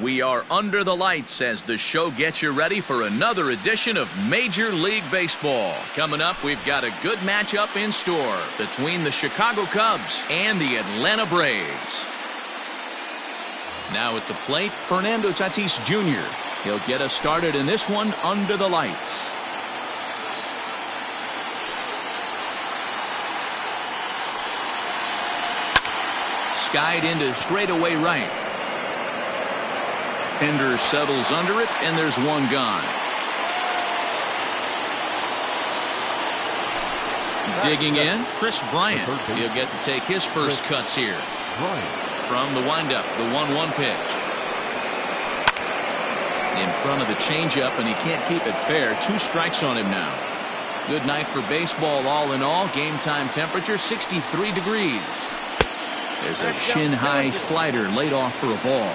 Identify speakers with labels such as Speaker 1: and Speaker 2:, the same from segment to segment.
Speaker 1: We are under the lights as the show gets you ready for another edition of Major League Baseball. Coming up, we've got a good matchup in store between the Chicago Cubs and the Atlanta Braves. Now at the plate, Fernando Tatis Jr. He'll get us started in this one under the lights. Skied into straightaway right. Pender settles under it, and there's one gone. Digging in, Chris Bryant. He'll get to take his first cuts here. From the windup, the 1-1 pitch. In front of the changeup, and he can't keep it fair. 2 strikes on him now. Good night for baseball all in all. Game time temperature 63 degrees. There's a shin-high slider laid off for a ball.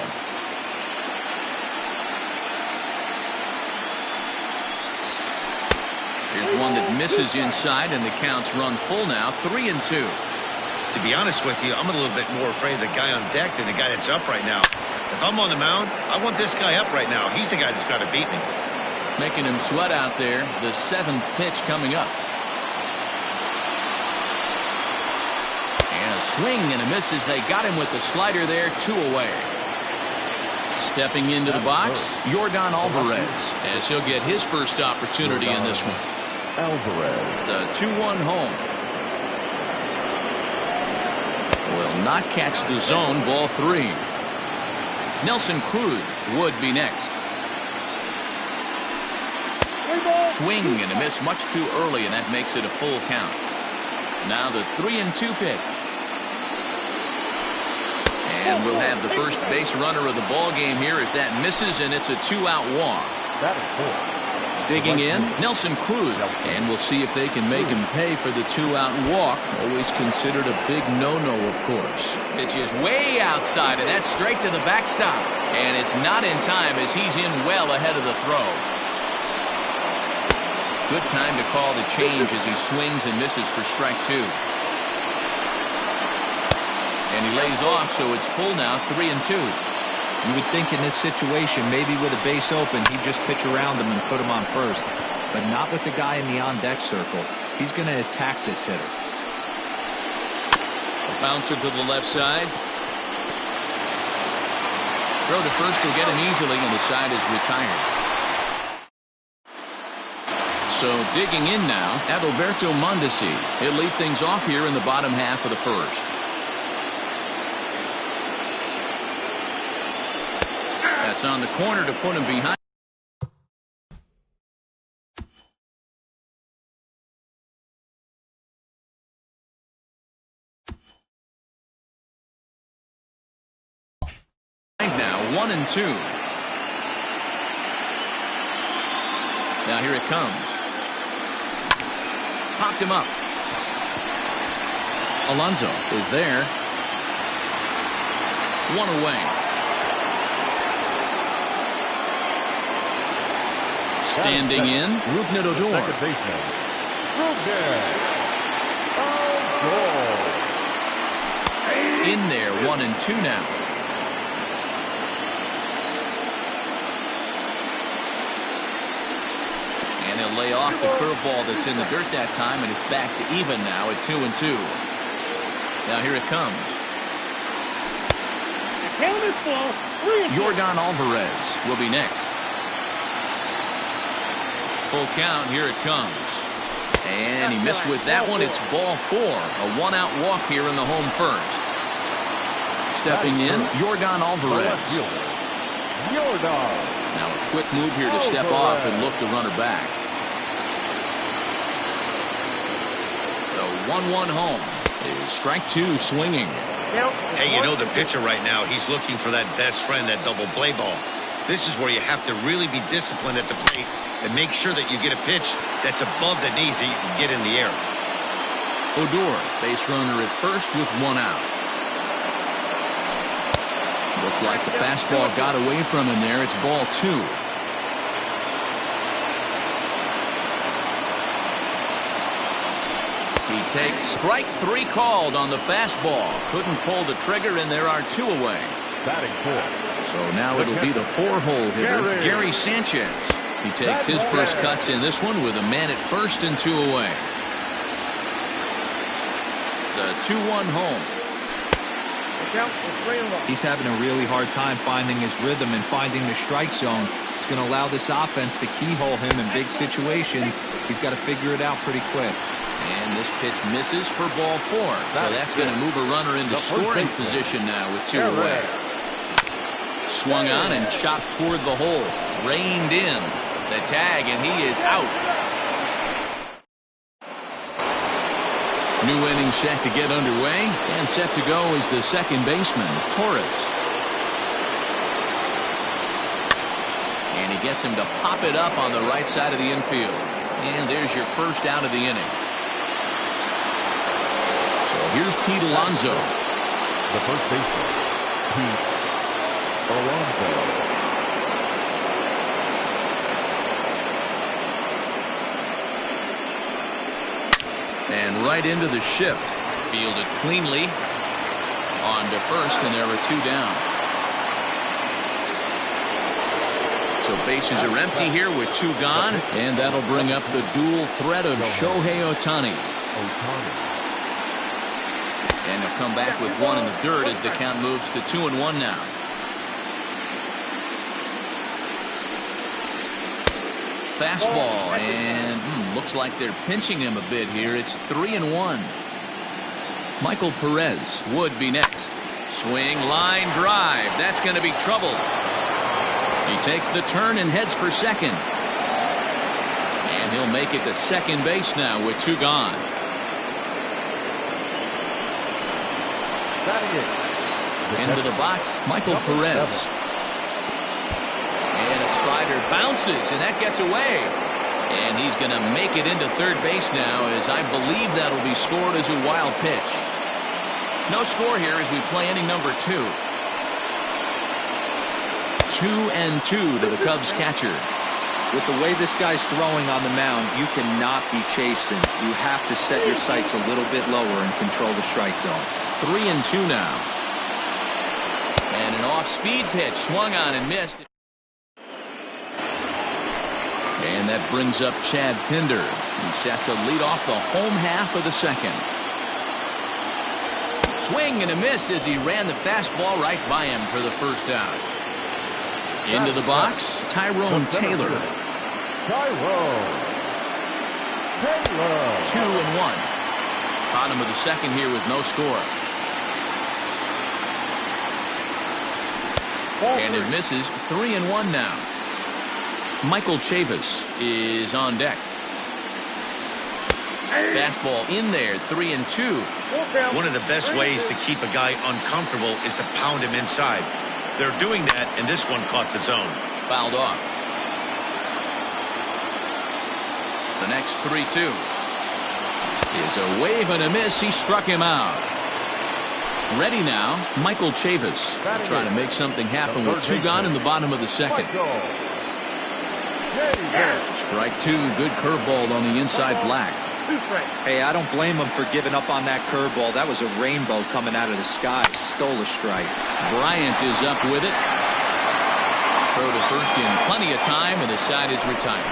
Speaker 1: Here's one that misses inside, and the count's run full now, 3-2.
Speaker 2: To be honest with you, I'm a little bit more afraid of the guy on deck than the guy that's up right now. If I'm on the mound, I want this guy up right now. He's the guy that's got to beat me.
Speaker 1: Making him sweat out there. The 7th pitch coming up. And a swing and a miss as they got him with the slider there, 2 away. Stepping into the box, Yordan Alvarez, as he'll get his first opportunity in this one.
Speaker 3: Alvarez.
Speaker 1: The 2-1 home. Will not catch the zone, ball 3. Nelson Cruz would be next. Swing and a miss much too early, and that makes it a full count. Now the 3-2 pitch. And we'll have the first base runner of the ball game here as that misses, and it's a 2-out walk. Digging in, Nelson Cruz, and we'll see if they can make him pay for the 2-out walk. Always considered a big no-no, of course. Pitch is way outside, and that's straight to the backstop. And it's not in time as he's in well ahead of the throw. Good time to call the change as he swings and misses for strike 2. And he lays off, so it's full now, 3-2.
Speaker 4: You would think in this situation, maybe with a base open, he'd just pitch around him and put him on first. But not with the guy in the on-deck circle. He's going to attack this hitter.
Speaker 1: A bouncer to the left side. Throw to first will get him easily, and the side is retired. So digging in now, Adalberto Mondesi. He'll lead things off here in the bottom half of the first. That's on the corner to put him behind. Now 1-2. Now here it comes. Popped him up. Alonso is there. 1 away. Standing in, Rougned Odor. In there, 1-2 now. And he'll lay off the curveball that's in the dirt that time, and it's back to even now at 2-2. Now here it comes. Yordan Alvarez will be next. Full count, here it comes. And he missed with that one. It's ball 4. A 1-out walk here in the home first. Stepping in, Yordan Alvarez. Now a quick move here to step off and look the runner back. The 1-1 home is strike 2 swinging.
Speaker 2: Hey, you know the pitcher right now, he's looking for that best friend, that double play ball. This is where you have to really be disciplined at the plate and make sure that you get a pitch that's above the knees that you can get in the air.
Speaker 1: Odor, base runner at first with 1 out. Looked like the fastball got away from him there. It's ball 2. He takes strike 3 called on the fastball. Couldn't pull the trigger, and there are 2 away.
Speaker 3: Batting 4.
Speaker 1: So now it'll be the 4-hole hitter, Gary Sanchez. He takes his first cuts in this one with a man at first and 2 away. The 2-1 home.
Speaker 4: He's having a really hard time finding his rhythm and finding the strike zone. It's going to allow this offense to keyhole him in big situations. He's got to figure it out pretty quick.
Speaker 1: And this pitch misses for ball 4. So that's going to move a runner into scoring position now with 2 away. Swung on and chopped toward the hole. Reined in. The tag, and he is out. New inning set to get underway, and set to go is the second baseman, Torres. And he gets him to pop it up on the right side of the infield. And there's your first out of the inning. So here's Pete Alonso.
Speaker 3: The first baseman, Pete Alonso.
Speaker 1: And right into the shift. Fielded cleanly. On to first, and there are 2 down. So bases are empty here with 2 gone. And that'll bring up the dual threat of Shohei Ohtani. And he'll come back with 1 in the dirt as the count moves to 2-1 now. Fastball, and looks like they're pinching him a bit here. It's 3-1. Michael Perez would be next. Swing, line drive. That's going to be trouble. He takes the turn and heads for second. And he'll make it to second base now with 2 gone. Into the box, Michael Perez. And a slider bounces, and that gets away. And he's going to make it into third base now, as I believe that'll be scored as a wild pitch. No score here as we play inning number 2. 2-2 to the Cubs catcher.
Speaker 4: With the way this guy's throwing on the mound, you cannot be chasing. You have to set your sights a little bit lower and control the strike zone.
Speaker 1: 3-2 now. And an off-speed pitch, swung on and missed. And that brings up Chad Pinder. He's set to lead off the home half of the second. Swing and a miss as he ran the fastball right by him for the first out. Into the box, Tyrone Taylor. 2-1. Bottom of the second here with no score. And it misses. 3-1 now. Michael Chavis is on deck. Fastball in there, 3-2.
Speaker 2: One of the best ways to keep a guy uncomfortable is to pound him inside. They're doing that, and this one caught the zone.
Speaker 1: Fouled off. The next 3-2 is a wave and a miss. He struck him out. Ready now, Michael Chavis. Trying to make something happen with 2 gone in the bottom of the second. Strike 2, good curveball on the inside black.
Speaker 4: Hey, I don't blame him for giving up on that curveball. That was a rainbow coming out of the sky. Stole a strike.
Speaker 1: Bryant is up with it. Throw to first in plenty of time, and the side is retired.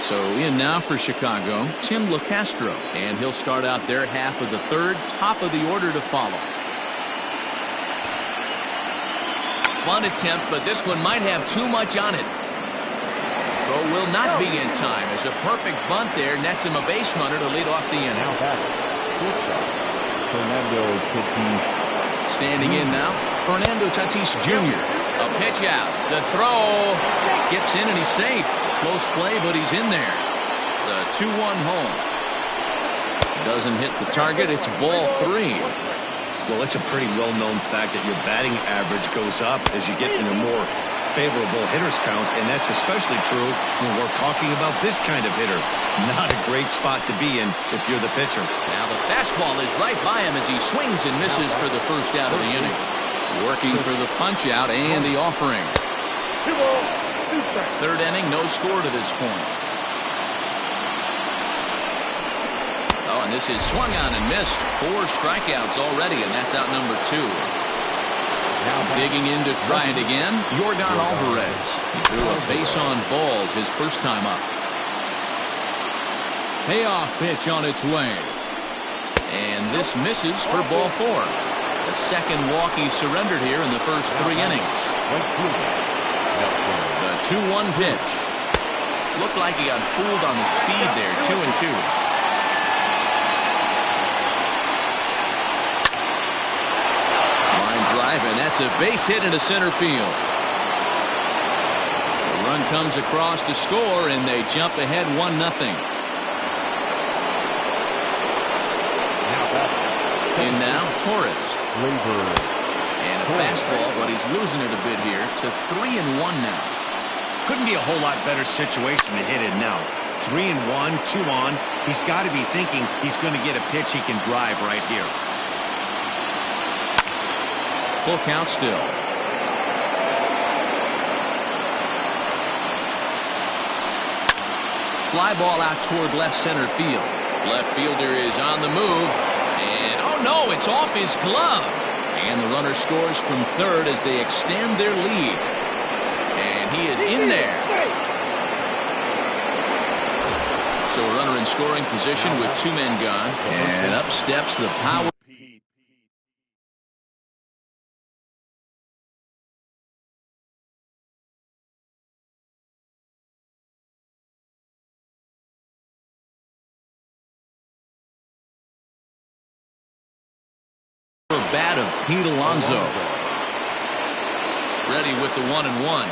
Speaker 1: So in now for Chicago, Tim LeCastro, and he'll start out their half of the third, top of the order to follow. Bunt attempt, but this one might have too much on it. Throw will not be in time as a perfect bunt there nets him a base runner to lead off the inning. Standing in now, Fernando Tatis Jr. A pitch out. The throw skips in and he's safe. Close play, but he's in there. The 2-1 home. Doesn't hit the target. It's ball 3.
Speaker 2: Well, it's a pretty well-known fact that your batting average goes up as you get into more favorable hitters counts, and that's especially true when we're talking about this kind of hitter. Not a great spot to be in if you're the pitcher.
Speaker 1: Now the fastball is right by him as he swings and misses for the first out of the inning. Working for the punch out and the offering. Third inning, no score to this point. Oh, and And this is swung on and missed. 4 strikeouts already, and that's out number 2. Digging in to try it again, Yordan Alvarez. He threw a base on balls his first time up. Payoff pitch on its way. And this misses for ball 4. The second walk he surrendered here in the first 3 innings. The 2-1 pitch. Looked like he got fooled on the speed there. 2-2. Line drive, and that's a base hit into center field. The run comes across to score, and they jump ahead 1-0. In now, Torres. And a fastball, but he's losing it a bit here to 3-1 now.
Speaker 2: Couldn't be a whole lot better situation to hit it now. 3-1, 2 on. He's got to be thinking he's going to get a pitch he can drive right here.
Speaker 1: Full count still. Fly ball out toward left center field. Left fielder is on the move. And, oh no, it's off his glove. And the runner scores from third as they extend their lead. And he is in there. So a runner in scoring position with 2 men gone. And up steps the power. Bat of Pete Alonso. Ready with the 1-1.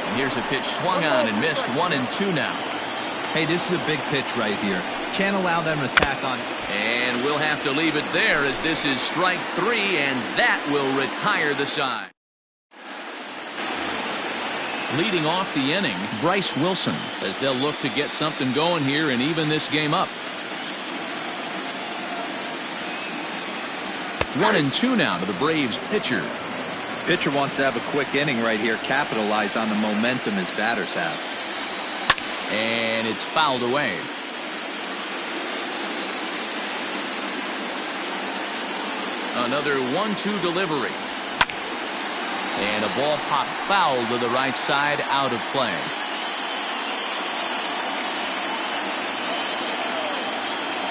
Speaker 1: And here's a pitch swung on and missed. 1-2 now.
Speaker 4: Hey, this is a big pitch right here. Can't allow them to tack on.
Speaker 1: And we'll have to leave it there as this is strike 3, and that will retire the side. Leading off the inning, Bryce Wilson, as they'll look to get something going here and even this game up. 1-2 now to the Braves pitcher.
Speaker 4: Pitcher wants to have a quick inning right here, capitalize on the momentum his batters have.
Speaker 1: And it's fouled away. Another 1-2 delivery. And a ball pop foul to the right side, out of play.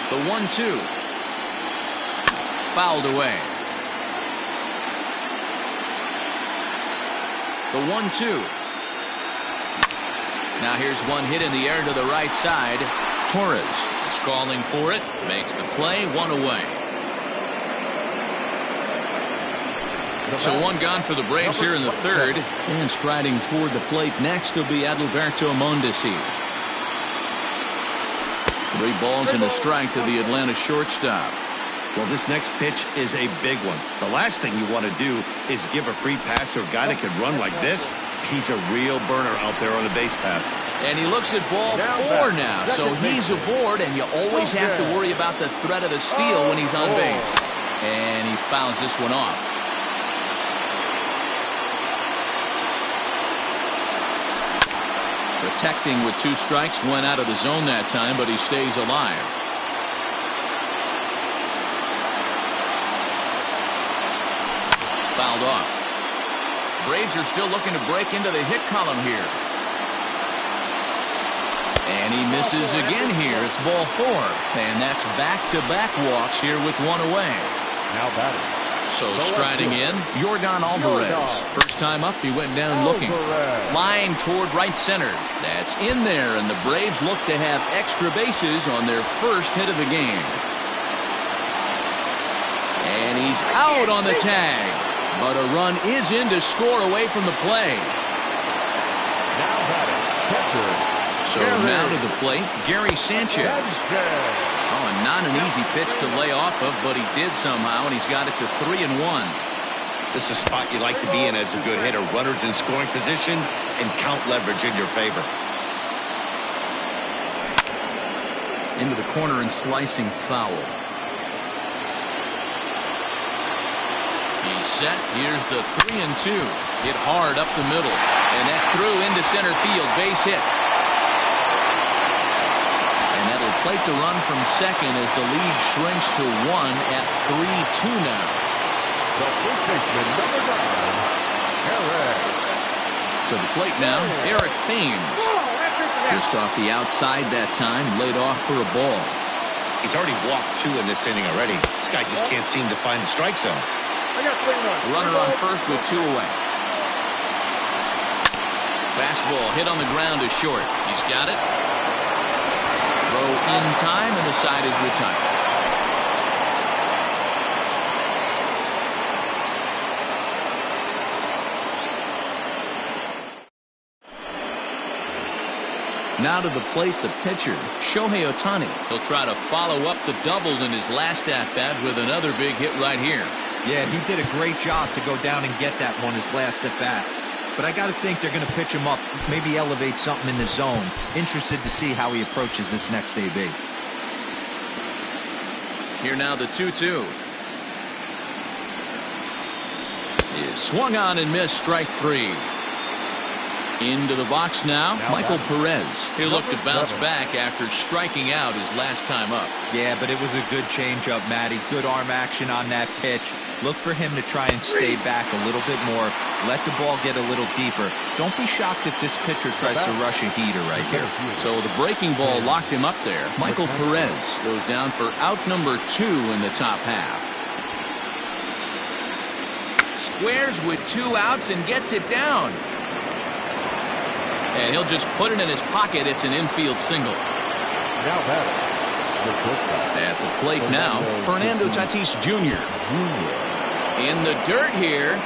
Speaker 1: The 1-2. Fouled away. The 1-2. Now here's one hit in the air to the right side. Torres is calling for it. Makes the play. 1 away. So 1 gone for the Braves here in the third. And striding toward the plate next will be Adalberto Mondesi. 3 balls and a strike to the Atlanta shortstop.
Speaker 2: Well, this next pitch is a big one. The last thing you want to do is give a free pass to a guy that can run like this. He's a real burner out there on the base paths.
Speaker 1: And he looks at ball 4 now, so he's aboard, and you always have to worry about the threat of the steal when he's on base. And he fouls this one off. Protecting with 2 strikes, went out of the zone that time, but he stays alive. Fouled off. Braves are still looking to break into the hit column here. And he misses again here. It's ball 4. And that's back-to-back walks here with 1 away.
Speaker 3: Now batting.
Speaker 1: So striding in, Yordan Alvarez. First time up, he went down looking. Line toward right center. That's in there, and the Braves look to have extra bases on their first hit of the game. And he's out on the tag. But a run is in to score away from the play. So now to the plate, Gary Sanchez. Oh, and not an easy pitch to lay off of, but he did somehow, and he's got it to 3-1.
Speaker 2: This is a spot you like to be in as a good hitter. Runners in scoring position and count leverage in your favor.
Speaker 1: Into the corner and slicing foul. He's set. Here's the 3-2. Hit hard up the middle. And that's through into center field. Base hit. And that'll plate to run from second as the lead shrinks to 1 at 3-2 now.
Speaker 3: The first baseman, number 9, Eric.
Speaker 1: To the plate now, Eric Thames. Just off the outside that time, laid off for a ball.
Speaker 2: He's already walked 2 in this inning already. This guy just can't seem to find the strike zone.
Speaker 1: Runner on first with 2 away. Fastball hit on the ground is short. He's got it. Throw in time, and the side is retired. Now to the plate, the pitcher, Shohei Ohtani. He'll try to follow up the double in his last at-bat with another big hit right here.
Speaker 4: Yeah, he did a great job to go down and get that one his last at-bat. But I got to think they're going to pitch him up, maybe elevate something in the zone. Interested to see how he approaches this next AB.
Speaker 1: Here now the 2-2. Is swung on and missed, strike 3. Into the box now Michael Perez. He'll look to bounce back after striking out his last time up.
Speaker 4: Yeah, but it was a good changeup, Matty. Good arm action on that pitch. Look for him to try and stay back a little bit more. Let the ball get a little deeper. Don't be shocked if this pitcher tries to rush a heater right here.
Speaker 1: So the breaking ball locked him up there. Michael Perez goes down for out number 2 in the top half. Squares with 2 outs and gets it down. And he'll just put it in his pocket. It's an infield single.
Speaker 3: Now
Speaker 1: at the plate now, Fernando Tatis Jr. In the dirt here.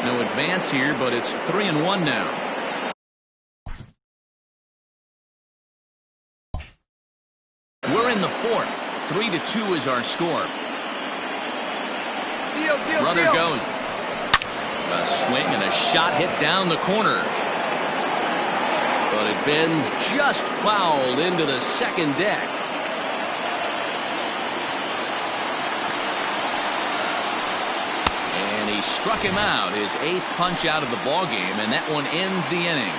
Speaker 1: No advance here, but it's 3-1 now. We're in the 4th. 3-2 is our score. Runner goes. A swing and a shot hit down the corner. But it bends just foul into the second deck. And he struck him out, his 8th punch out of the ball game, and that one ends the inning.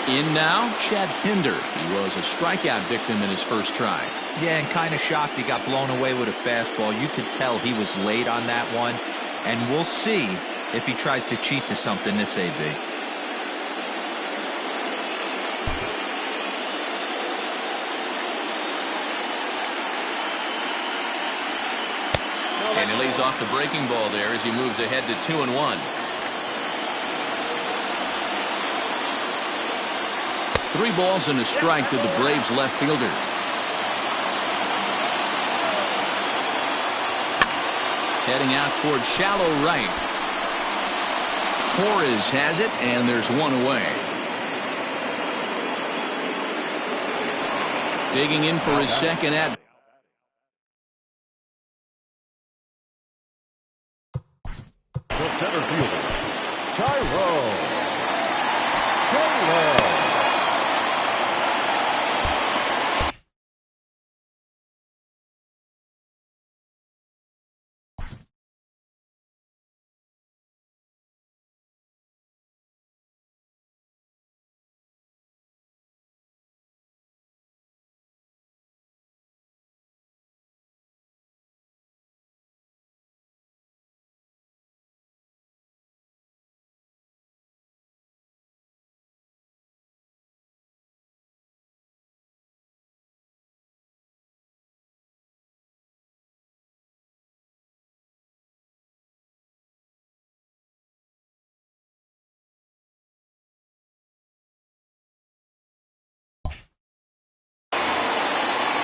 Speaker 1: In now, Chad Pinder. He was a strikeout victim in his first try.
Speaker 4: Yeah, and kind of shocked he got blown away with a fastball. You could tell he was late on that one. And we'll see if he tries to cheat to something this AB.
Speaker 1: And he lays off the breaking ball there as he moves ahead to 2-1. 3 balls and a strike to the Braves left fielder. Heading out towards shallow right. Torres has it, and there's 1 away. Digging in for his second at.
Speaker 3: The center fielder, Tyrone.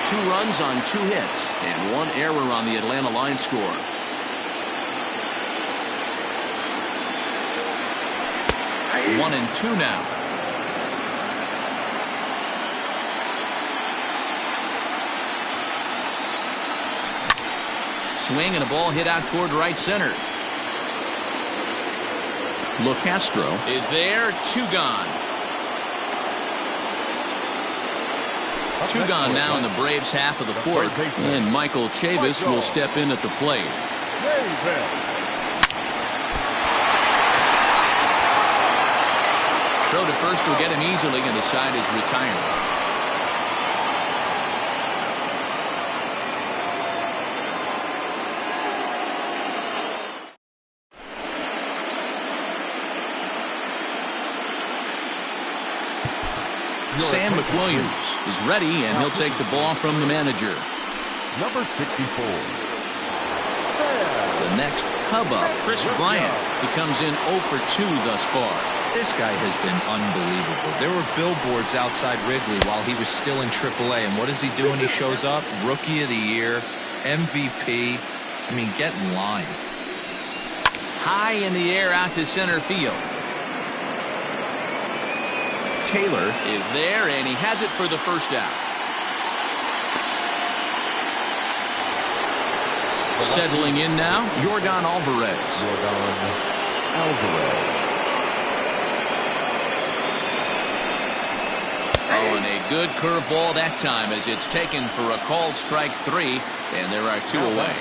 Speaker 1: Two runs on 2 hits and 1 error on the Atlanta line score. One and 2 now. Swing and a ball hit out toward right center. LeCastro is there. 2 gone. 2 gone now in the Braves half of the 4th, and Michael Chavis will step in at the plate. first will get him easily, and the side is retired. Sam McWilliams is ready, and he'll take the ball from the manager.
Speaker 3: Number 64.
Speaker 1: The next Cub up, Chris Bryant. He comes in 0 for 2 thus far.
Speaker 4: This guy has been unbelievable. There were billboards outside Wrigley while he was still in AAA, and what does he do when he shows up? Rookie of the Year, MVP. I mean, get in line.
Speaker 1: High in the air out to center field. Taylor is there, and he has it for the first out. Settling in now, Yordan Alvarez. Oh, and a good curveball that time, as it's taken for a called strike 3, and there are 2 away.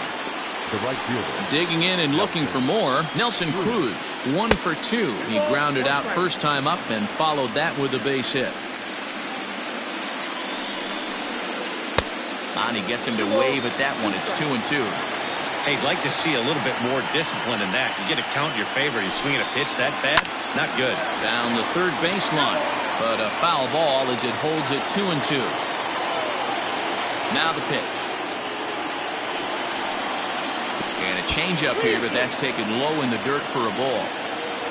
Speaker 3: The right fielder.
Speaker 1: Digging in and looking for more, Nelson Cruz, 1 for 2. He grounded out first time up and followed that with a base hit. And he gets him to wave at that one. It's 2-2.
Speaker 2: Hey, I'd like to see a little bit more discipline in that. You get a count in your favor. He's swinging a pitch that bad? Not good.
Speaker 1: Down the third baseline, but a foul ball as it holds it 2-2. Now the pitch. And a changeup here, but that's taken low in the dirt for a ball.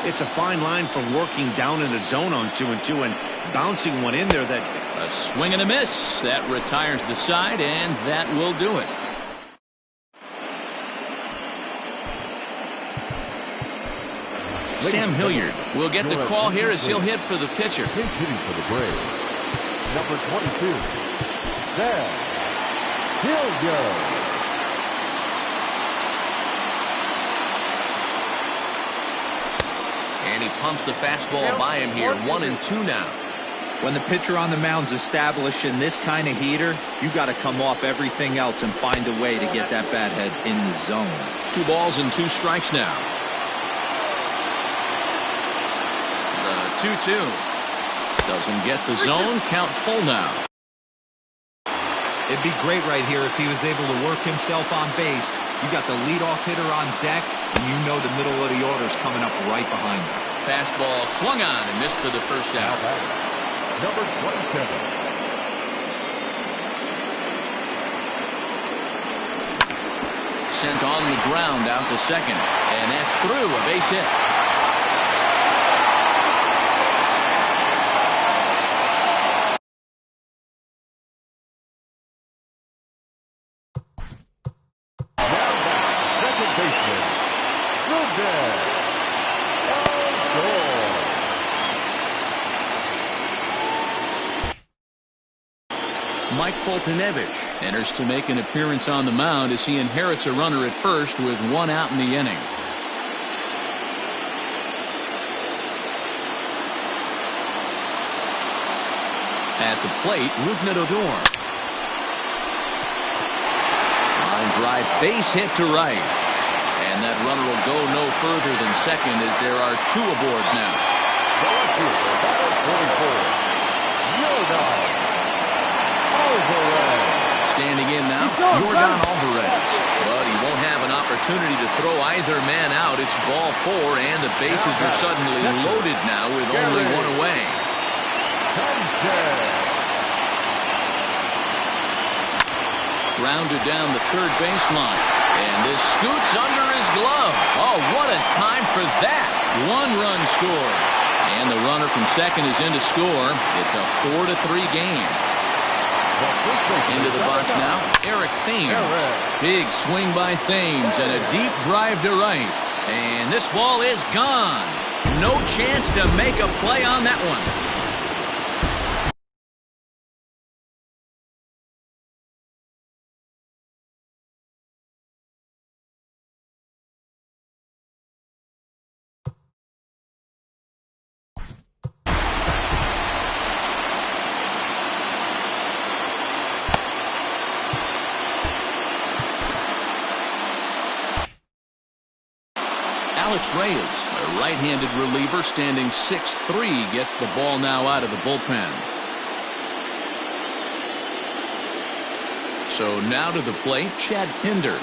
Speaker 2: It's a fine line for working down in the zone on 2-2 and bouncing one in there that...
Speaker 1: A swing and a miss. That retires the side, and that will do it. Sam Hilliard will get the call here as he'll hit for the pitcher.
Speaker 3: He's hitting for the Braves. Number 22. Sam Hilliard.
Speaker 1: And he pumps the fastball by him here. 1-2 now.
Speaker 4: When the pitcher on the mound's establishing this kind of heater, you got to come off everything else and find a way to get that bat head in the zone.
Speaker 1: 2 balls and 2 strikes now. The 2-2 doesn't get the zone. Count full now.
Speaker 4: It'd be great right here if he was able to work himself on base. You got the leadoff hitter on deck, and you know the middle of the order's coming up right behind him.
Speaker 1: Fastball swung on and missed for the first out.
Speaker 3: Number 27.
Speaker 1: Sent on the ground out to second, and that's through. A base hit. Mike Foltynewicz enters to make an appearance on the mound as he inherits a runner at first with 1 out in the inning. At the plate, Rougned Odor. Line drive, base hit to right. And that runner will go no further than second as there are 2 aboard now. Standing in now, Yordan Alvarez. But he won't have an opportunity to throw either man out. It's ball 4, and the bases are suddenly loaded now with only 1 away. Grounded down the third baseline. And this scoots under his glove. Oh, what a time for that. 1 run scored. And the runner from second is in to score. It's a 4-3 game. Into the box now, Eric Thames. Big swing by Thames and a deep drive to right. And this ball is gone. No chance to make a play on that one. Alex Reyes, a right-handed reliever standing 6'3", gets the ball now out of the bullpen. So now to the plate, Chad Pinder.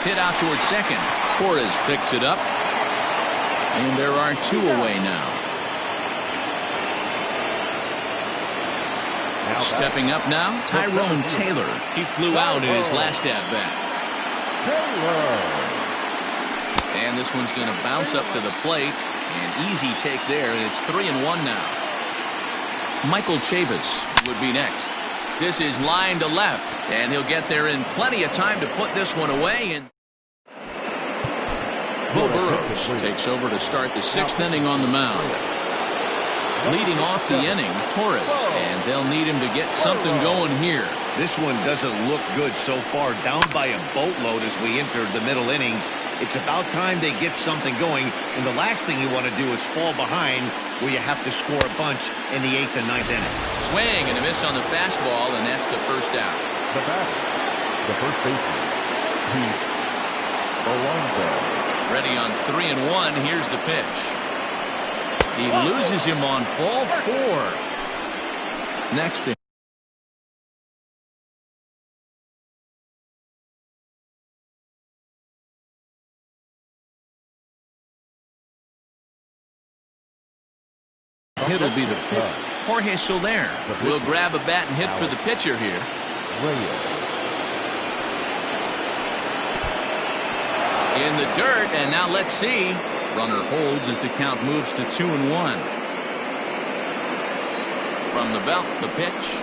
Speaker 1: Hit out towards second. Torres picks it up. And there are 2 away now. Stepping up now, Tyrone Taylor. He flew out in his last at-bat. And this one's going to bounce up to the plate. An easy take there, and it's 3-1 now. Michael Chavis would be next. This is line to left, and he'll get there in plenty of time to put this one away. And Bo Burrows takes over to start the 6th inning on the mound. Leading off the inning, Torres, and they'll need him to get something going here.
Speaker 2: This one doesn't look good so far. Down by a boatload as we enter the middle innings. It's about time they get something going, and the last thing you want to do is fall behind where you have to score a bunch in the 8th and 9th inning.
Speaker 1: Swing and a miss on the fastball, and that's the first out.
Speaker 3: The batter, the first baseman, Pete Alonso.
Speaker 1: Ready on 3-1. Here's the pitch. He loses him on ball 4. Next. It'll be the pitcher. Jorge Soler will grab a bat and hit for the pitcher here. In the dirt, and now let's see. Runner holds as the count moves to 2-1. From the belt, the pitch.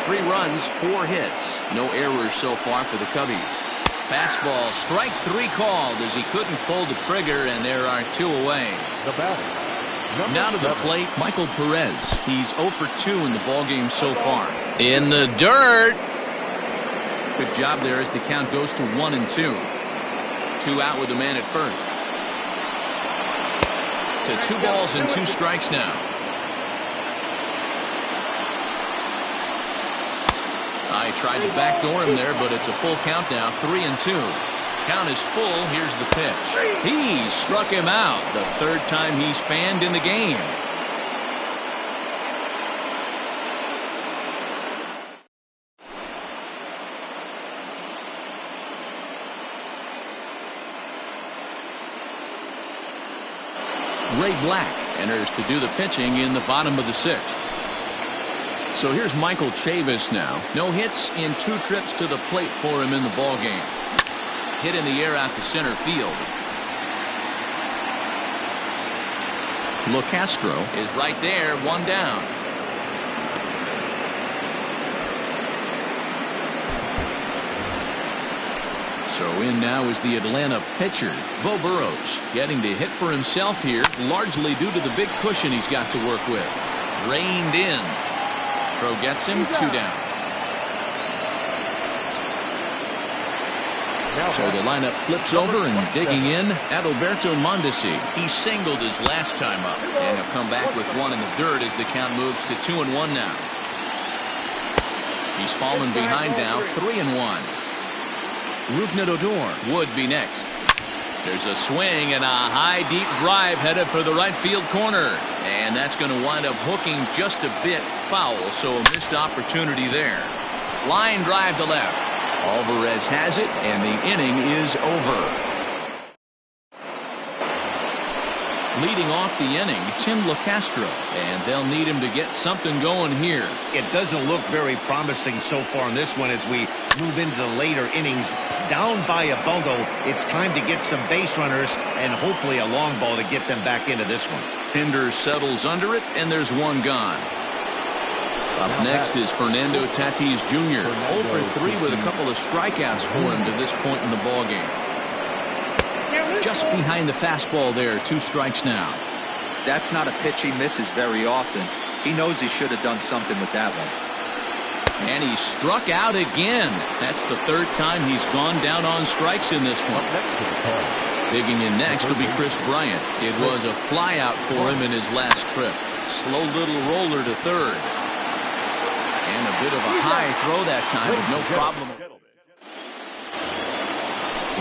Speaker 1: 3 runs, 4 hits. No errors so far for the Cubbies. Fastball, strike 3 called as he couldn't pull the trigger, and there are 2 away.
Speaker 3: The batter.
Speaker 1: Now to the plate, Michael Perez. He's 0 for 2 in the ballgame so far. In the dirt. Good job there as the count goes to 1-2. 2 out with the man at first. To 2 balls and 2 strikes now. I tried to backdoor him there, but it's a full count now, 3-2. Count is full. Here's the pitch. He struck him out. The 3rd time he's fanned in the game. Ray Black enters to do the pitching in the bottom of the 6th. So here's Michael Chavis now. No hits in 2 trips to the plate for him in the ballgame. Hit in the air out to center field. LeCastro is right there, 1 down. So in now is the Atlanta pitcher, Bo Burrows, getting to hit for himself here, largely due to the big cushion he's got to work with. Reined in. Throw gets him, 2 down. So the lineup flips over, and digging in, Adalberto Mondesi. He singled his last time up, and he'll come back with 1 in the dirt as the count moves to 2-1 now. He's fallen behind now, 3-1. Rougned Odor would be next. There's a swing and a high deep drive headed for the right field corner, and that's going to wind up hooking just a bit foul, so a missed opportunity there. Line drive to left. Alvarez has it, and the inning is over. Leading off the inning, Tim LeCastro, and they'll need him to get something going here.
Speaker 2: It doesn't look very promising so far in this one as we move into the later innings. Down by a bundle, it's time to get some base runners and hopefully a long ball to get them back into this one.
Speaker 1: Pinder settles under it, and there's 1 gone. Up next is Fernando Tatis Jr. 0 for 3 with a couple of strikeouts for him to this point in the ballgame. Just behind the fastball there, 2 strikes now.
Speaker 4: That's not a pitch he misses very often. He knows he should have done something with that one.
Speaker 1: And he struck out again. That's the 3rd time he's gone down on strikes in this one. Digging in next will be Chris Bryant. It was a fly out for him in his last trip. Slow little roller to 3rd. And a bit of a high throw that time with no problem.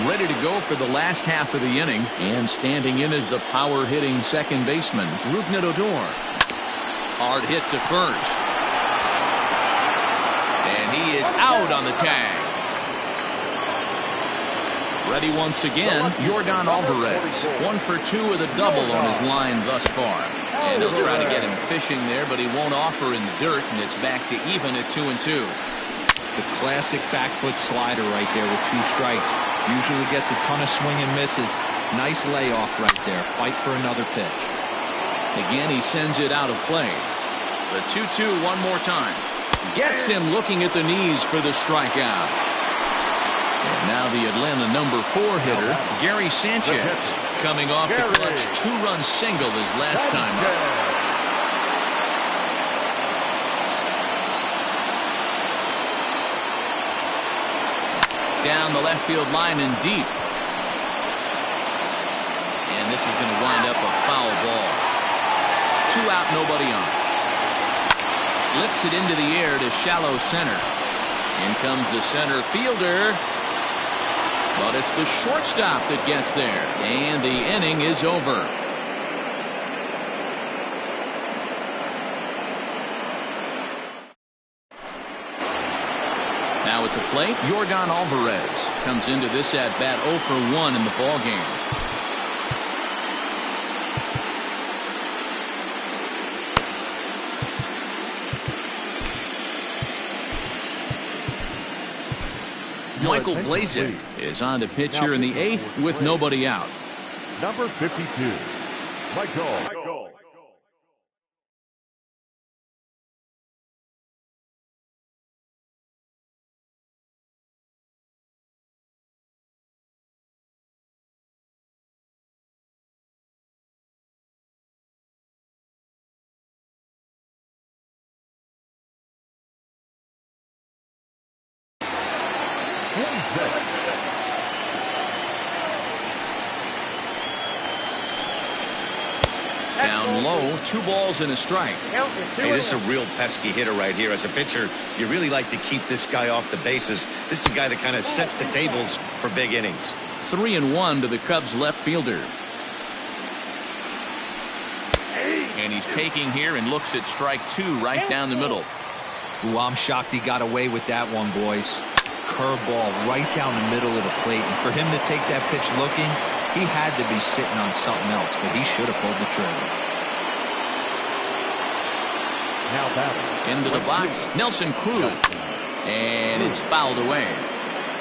Speaker 1: ready to go for the last half of the inning. And standing in is the power-hitting second baseman, Rougned Odor. Hard hit to first. And he is out on the tag. Ready once again, Yordan Alvarez. 1 for 2 with a double on his line thus far. And he'll try to get him fishing there, but he won't offer in the dirt, and it's back to even at 2-2.
Speaker 4: The classic back foot slider right there with 2 strikes. Usually gets a ton of swing and misses. Nice layoff right there. Fight for another pitch.
Speaker 1: Again, he sends it out of play. The 2-2 one more time. Gets him looking at the knees for the strikeout. And now the Atlanta number 4 hitter, Gary Sanchez, coming off the clutch 2-run single his last time up. Down the left field line and deep. And this is going to wind up a foul ball. 2 out, nobody on. Lifts it into the air to shallow center. In comes the center fielder. But it's the shortstop that gets there. And the inning is over. Now at the plate, Yordan Alvarez comes into this at-bat 0 for 1 in the ballgame. Michael Blazek is on to pitch here in the 8th with nobody out.
Speaker 3: Number 52, Michael.
Speaker 1: Down low, 2 balls and a strike.
Speaker 2: Hey, this is a real pesky hitter right here. As a pitcher, you really like to keep this guy off the bases. This is a guy that kind of sets the tables for big innings.
Speaker 1: 3-1 to the Cubs left fielder. And he's taking here and looks at strike 2 right down the middle.
Speaker 4: Ooh, I'm shocked he got away with that one, boys. Curveball right down the middle of the plate. And for him to take that pitch looking, he had to be sitting on something else, but he should have pulled the trigger.
Speaker 3: Now batting.
Speaker 1: Into the box, Nelson Cruz. And it's fouled away.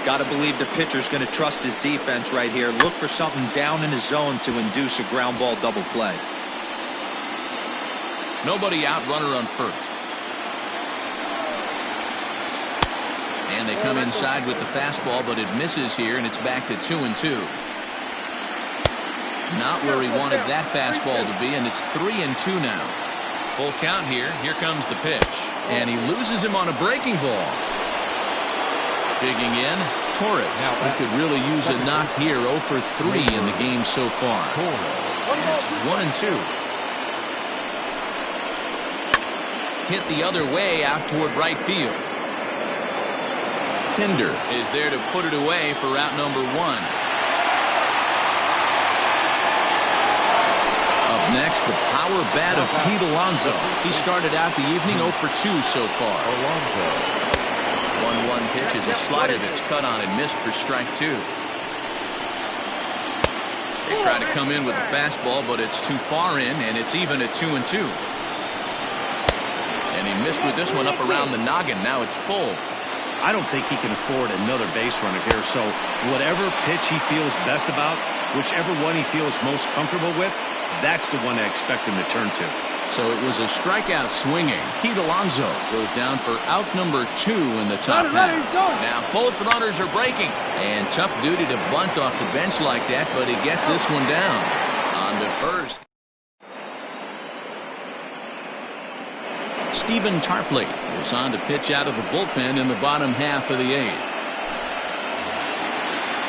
Speaker 4: Got to believe the pitcher's going to trust his defense right here. Look for something down in his zone to induce a ground ball double play.
Speaker 1: Nobody out, runner on first. And they come inside with the fastball, but it misses here, and it's back to 2-2. Not where he wanted that fastball to be, and it's 3-2 now. Full count here. Here comes the pitch. And he loses him on a breaking ball. Digging in, Torres. He could really use a knock here. 0 for 3 in the game so far. And it's 1-2. Hit the other way out toward right field. Pinder is there to put it away for out number 1. Up next, the power bat of Pete Alonso. He started out the evening 0 for 2 so far. 1-1 pitch is a slider that's cut on and missed for strike 2. They try to come in with a fastball, but it's too far in, and it's even at 2-2. And he missed with this one up around the noggin. Now it's full.
Speaker 2: I don't think he can afford another base runner here, so whatever pitch he feels best about, whichever one he feels most comfortable with, that's the one I expect him to turn to.
Speaker 1: So it was a strikeout swinging. Pete Alonso goes down for out number 2 in the top half. Now both runners are breaking. And tough duty to bunt off the bench like that, but he gets this one down. On to first. Stephen Tarpley is on to pitch out of the bullpen in the bottom half of the 8th.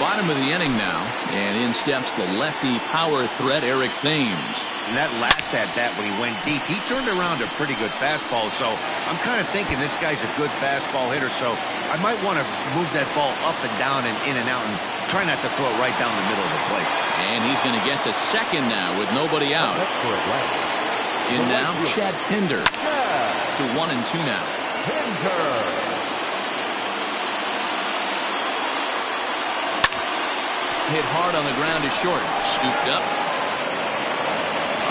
Speaker 1: Bottom of the inning now, and in steps the lefty power threat Eric Thames.
Speaker 2: And that last at-bat when he went deep, he turned around a pretty good fastball. So I'm kind of thinking this guy's a good fastball hitter. So I might want to move that ball up and down and in and out and try not to throw it right down the middle of the plate.
Speaker 1: And he's going to get to second now with nobody out. In now, Chad Pinder to 1-2 now. Hit hard on the ground to short. Scooped up.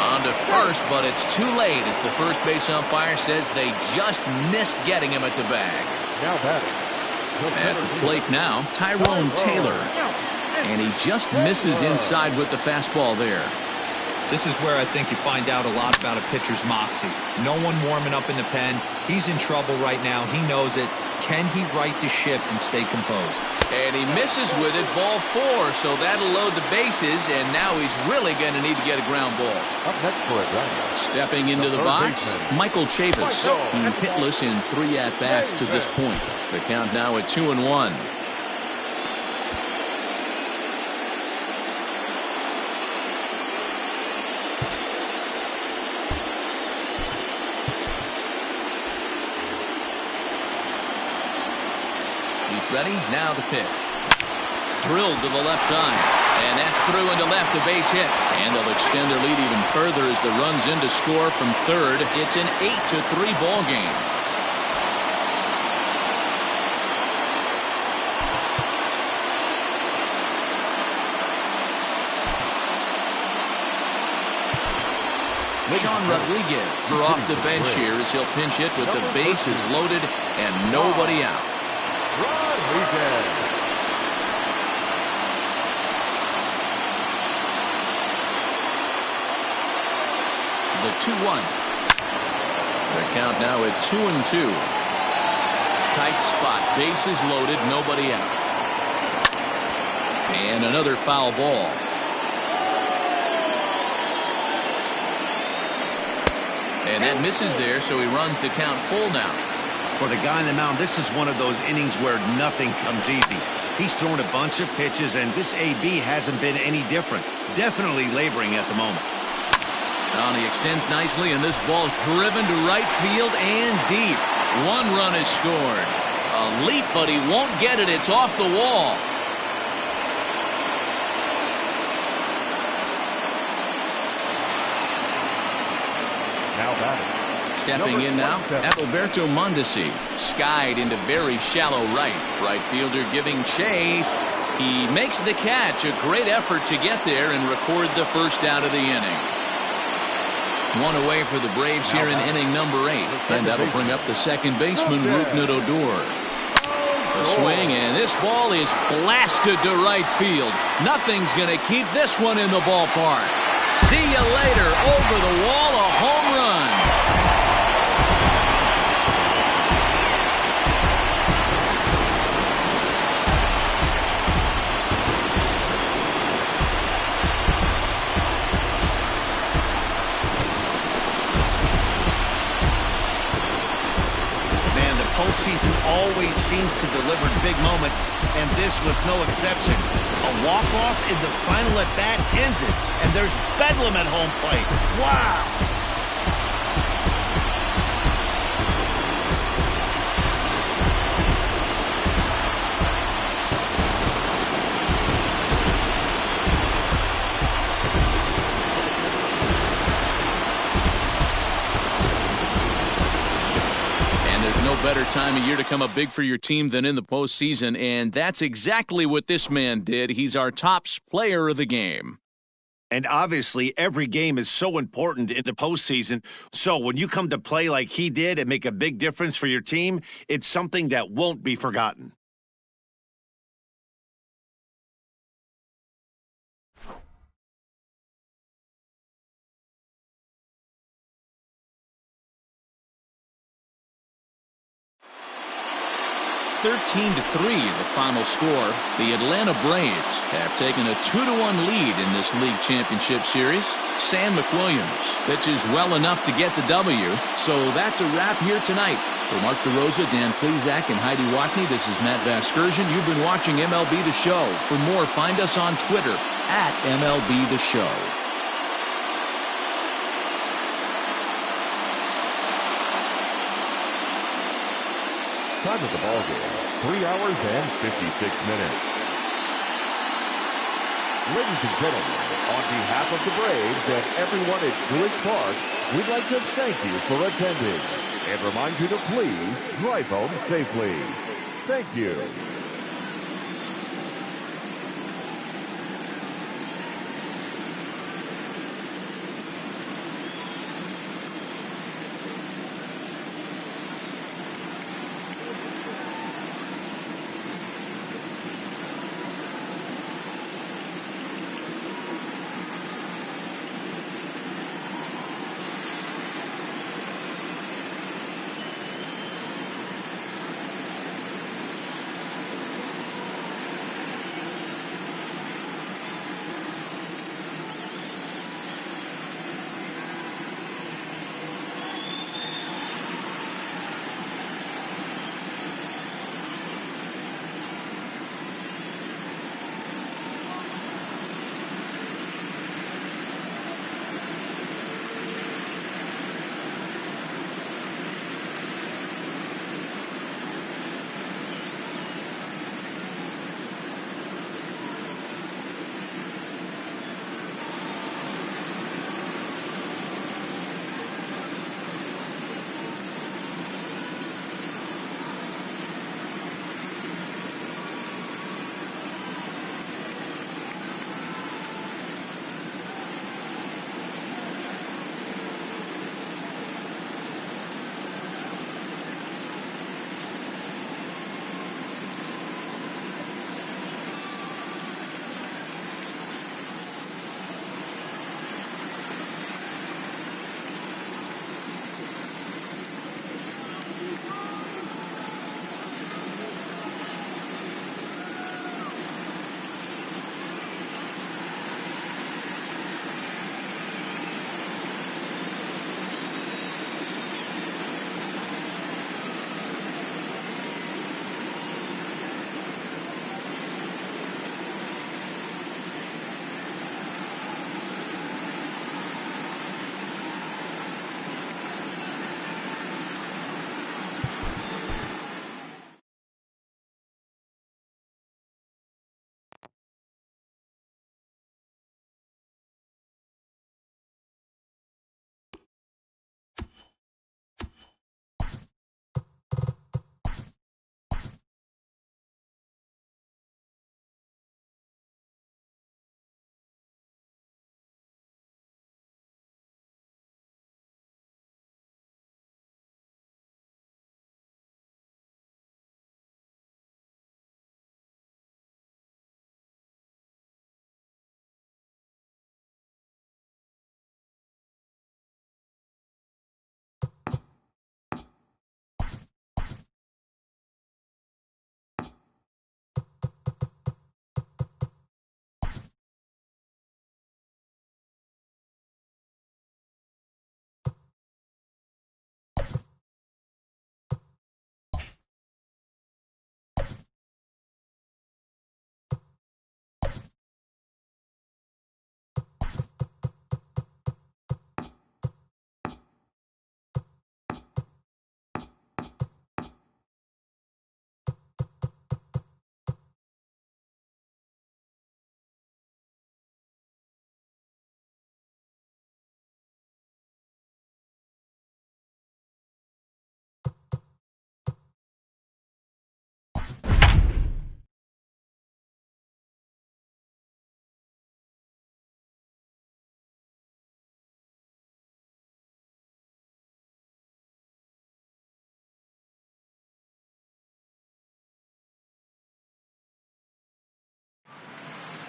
Speaker 1: On to first, but it's too late as the first base umpire says they just missed getting him at the bag.
Speaker 3: Now batting.
Speaker 1: At the plate now, Tyrone Taylor. And he just misses inside with the fastball there.
Speaker 4: This is where I think you find out a lot about a pitcher's moxie. No one warming up in the pen. He's in trouble right now. He knows it. Can he right the ship and stay composed?
Speaker 1: And he misses with it, ball 4, so that'll load the bases, and now he's really going to need to get a ground ball.
Speaker 3: Up next for it, right.
Speaker 1: Stepping into the box, Michael Chavis. He's hitless in 3 at-bats to this point. The count now at 2-1. Ready? Now the pitch. Drilled to the left side. And that's through into left, a base hit. And they'll extend their lead even further as the run's in to score from third. It's an 8-3 ball game. Sean Rodriguez are off the bench here as he'll pinch hit with the bases loaded and nobody out. The 2-1. The count now at 2-2. Tight spot, bases loaded, nobody out. And another foul ball. And that misses there, so he runs the count full now.
Speaker 2: For the guy on the mound, this is one of those innings where nothing comes easy. He's thrown a bunch of pitches, and this AB hasn't been any different. Definitely laboring at the moment.
Speaker 1: Now he extends nicely, and this ball's driven to right field and deep. 1 run is scored. A leap, but he won't get it. It's off the wall.
Speaker 3: Now batting.
Speaker 1: Stepping in now, Adalberto Mondesi. Skied into very shallow right. Right fielder giving chase. He makes the catch. A great effort to get there and record the first out of the inning. 1 away for the Braves here in inning number 8. And that'll bring up the second baseman, Rougned Odor. The swing, and this ball is blasted to right field. Nothing's going to keep this one in the ballpark. See you later. Over the wall, a home run.
Speaker 2: Postseason always seems to deliver big moments, and this was no exception. A walk-off in the final at-bat ends it, and there's bedlam at home plate. Wow!
Speaker 1: Better time of year to come up big for your team than in the postseason, and that's exactly what this man did. He's our top player of the game.
Speaker 2: And obviously, every game is so important in the postseason. So when you come to play like he did and make a big difference for your team, it's something that won't be forgotten.
Speaker 1: 13-3 the final score. The Atlanta Braves have taken a 2-1 lead in this league championship series. Sam McWilliams pitches well enough to get the W. So that's a wrap here tonight. For Mark DeRosa, Dan Plezak, and Heidi Watney, this is Matt Vasgersian. You've been watching MLB The Show. For more, find us on Twitter at MLB The Show.
Speaker 3: Time of the ball game, 3 hours and 56 minutes. Ladies and gentlemen, on behalf of the Braves and everyone at Truist Park, we'd like to thank you for attending and remind you to please drive home safely. Thank you.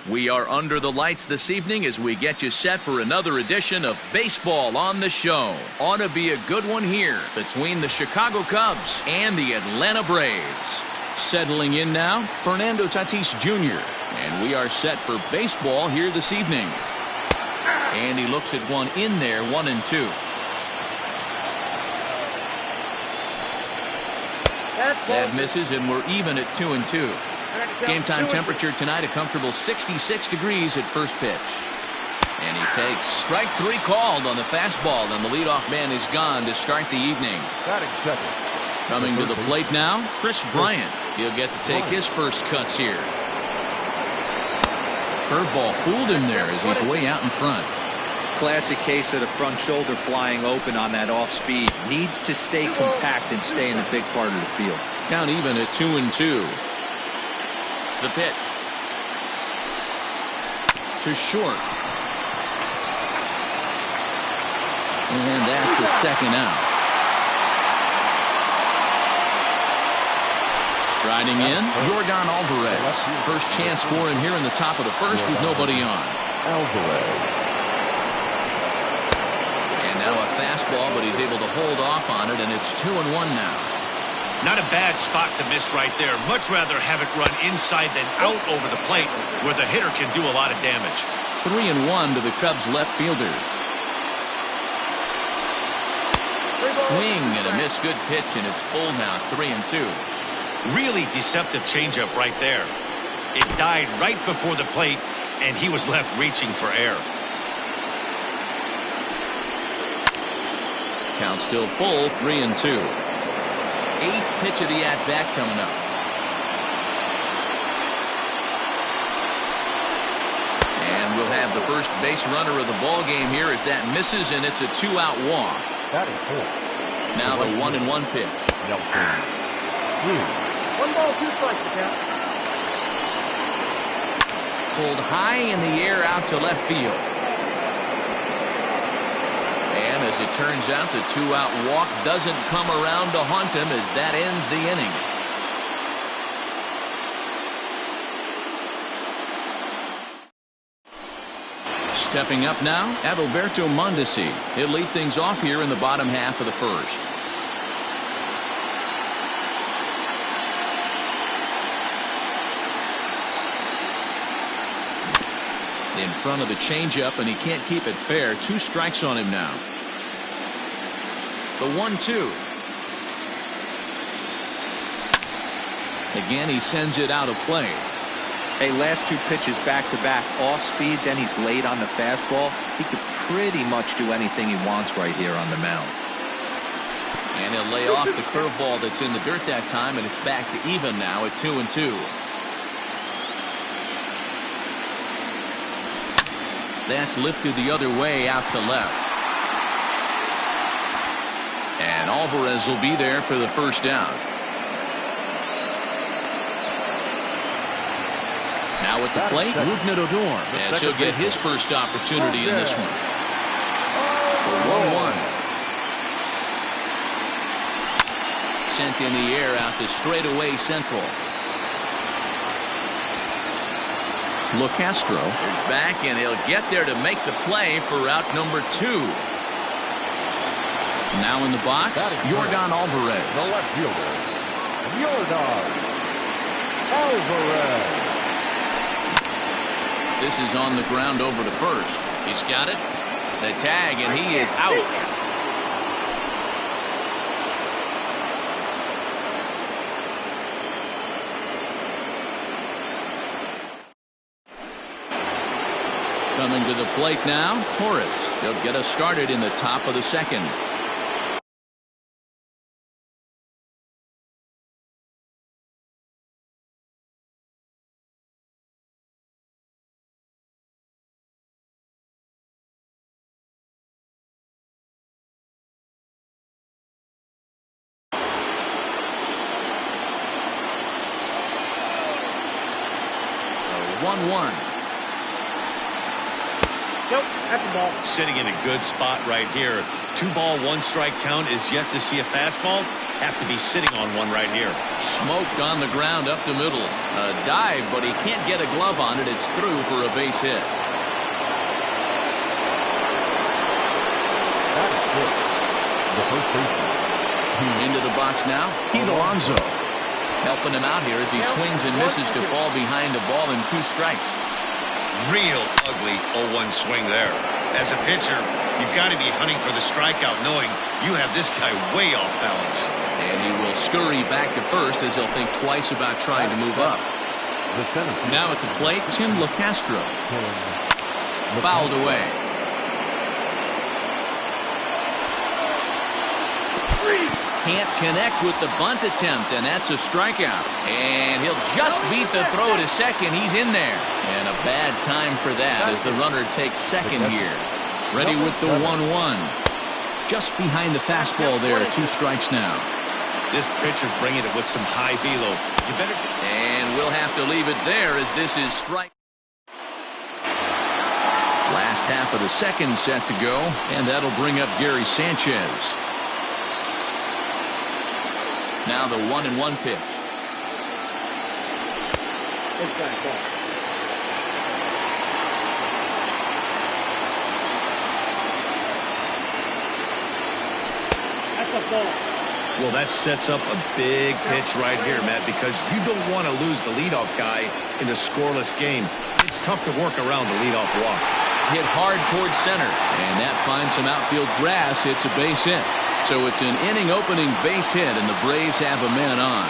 Speaker 1: We are under the lights this evening as we get you set for another edition of Baseball on the Show. Ought to be a good one here between the Chicago Cubs and the Atlanta Braves. Settling in now, Fernando Tatis Jr. And we are set for baseball here this evening. And he looks at one in there, 1-2. That misses, and we're even at 2-2. Game time temperature tonight, a comfortable 66 degrees at first pitch. And he takes strike 3 called on the fastball, and the leadoff man is gone to start the evening. Coming to the plate now, Chris Bryant. He'll get to take his first cuts here. Curveball fooled him there as he's way out in front.
Speaker 4: Classic case of the front shoulder flying open on that off speed. Needs to stay compact and stay in a big part of the field.
Speaker 1: Count even at 2-2. The pitch. To short. And that's the second out. Striding in, Yordan Alvarez. First chance for him here in the top of the first with nobody on.
Speaker 3: Alvarez.
Speaker 1: And now a fastball, but he's able to hold off on it, and it's 2-1 now.
Speaker 2: Not a bad spot to miss right there. Much rather have it run inside than out over the plate where the hitter can do a lot of damage.
Speaker 1: 3-1 to the Cubs left fielder. Swing and a missed good pitch, and it's full now, 3-2.
Speaker 2: Really deceptive changeup right there. It died right before the plate, and he was left reaching for air.
Speaker 1: Count still full, 3-2. 8th pitch of the at-bat coming up. And we'll have the first base runner of the ball game here as that misses, and it's a 2-out walk.
Speaker 3: That is 4.
Speaker 1: Now the 1-1 pitch.
Speaker 5: 1 ball, 2 strikes, count.
Speaker 1: Pulled high in the air out to left field. And as it turns out, the 2-out walk doesn't come around to haunt him as that ends the inning. Stepping up now, Adalberto Mondesi. He'll lead things off here in the bottom half of the first. In front of the changeup, and he can't keep it fair. 2 strikes on him now. The 1-2. Again, he sends it out of play.
Speaker 4: Hey, last 2 pitches back-to-back off speed, then he's late on the fastball. He could pretty much do anything he wants right here on the mound.
Speaker 1: And he'll lay off the curveball that's in the dirt that time, and it's back to even now at 2-2. That's lifted the other way out to left. And Alvarez will be there for the first down. Now at the plate, Rougned Odor, as he'll get his first opportunity in this one. The 1-1. Sent in the air out to straightaway central. LeCastro is back, and he'll get there to make the play for route number 2. Now in the box, Yordan Alvarez.
Speaker 3: The left fielder, Yordan Alvarez.
Speaker 1: This is on the ground over to first. He's got it. The tag, and he is out. Coming to the plate now, Torres. He'll get us started in the top of the second. The 1-1.
Speaker 5: Nope, that's a ball.
Speaker 2: Sitting in a good spot right here. 2-ball, 1-strike count is yet to see a fastball. Have to be sitting on one right here.
Speaker 1: Smoked on the ground up the middle. A dive, but he can't get a glove on it. It's through for a base hit.
Speaker 3: That is 6. The first baseman.
Speaker 1: Into the box now, Pete Alonso. Helping him out here as he swings and misses to fall behind a ball and 2 strikes.
Speaker 2: Real ugly 0-1 swing there. As a pitcher, you've got to be hunting for the strikeout, knowing you have this guy way off balance.
Speaker 1: And he will scurry back to first as he'll think twice about trying to move up. Now at the plate, TinyLegsTito's. Fouled away. Can't connect with the bunt attempt, and that's a strikeout. And he'll just beat the throw to second. He's in there. And a bad time for that as the runner takes second here. Ready with the 1-1. Just behind the fastball there. 2 strikes now.
Speaker 2: This pitcher's bringing it with some high velo. You better.
Speaker 1: And we'll have to leave it there as this is strike. Last half of the second set to go, and that'll bring up Gary Sanchez. Now the 1-1 pitch.
Speaker 5: That's a ball.
Speaker 2: Well, that sets up a big pitch right here, Matt, because you don't want to lose the leadoff guy in a scoreless game. It's tough to work around the leadoff walk.
Speaker 1: Hit hard towards center, and that finds some outfield grass. It's a base hit. So it's an inning-opening base hit, and the Braves have a man on.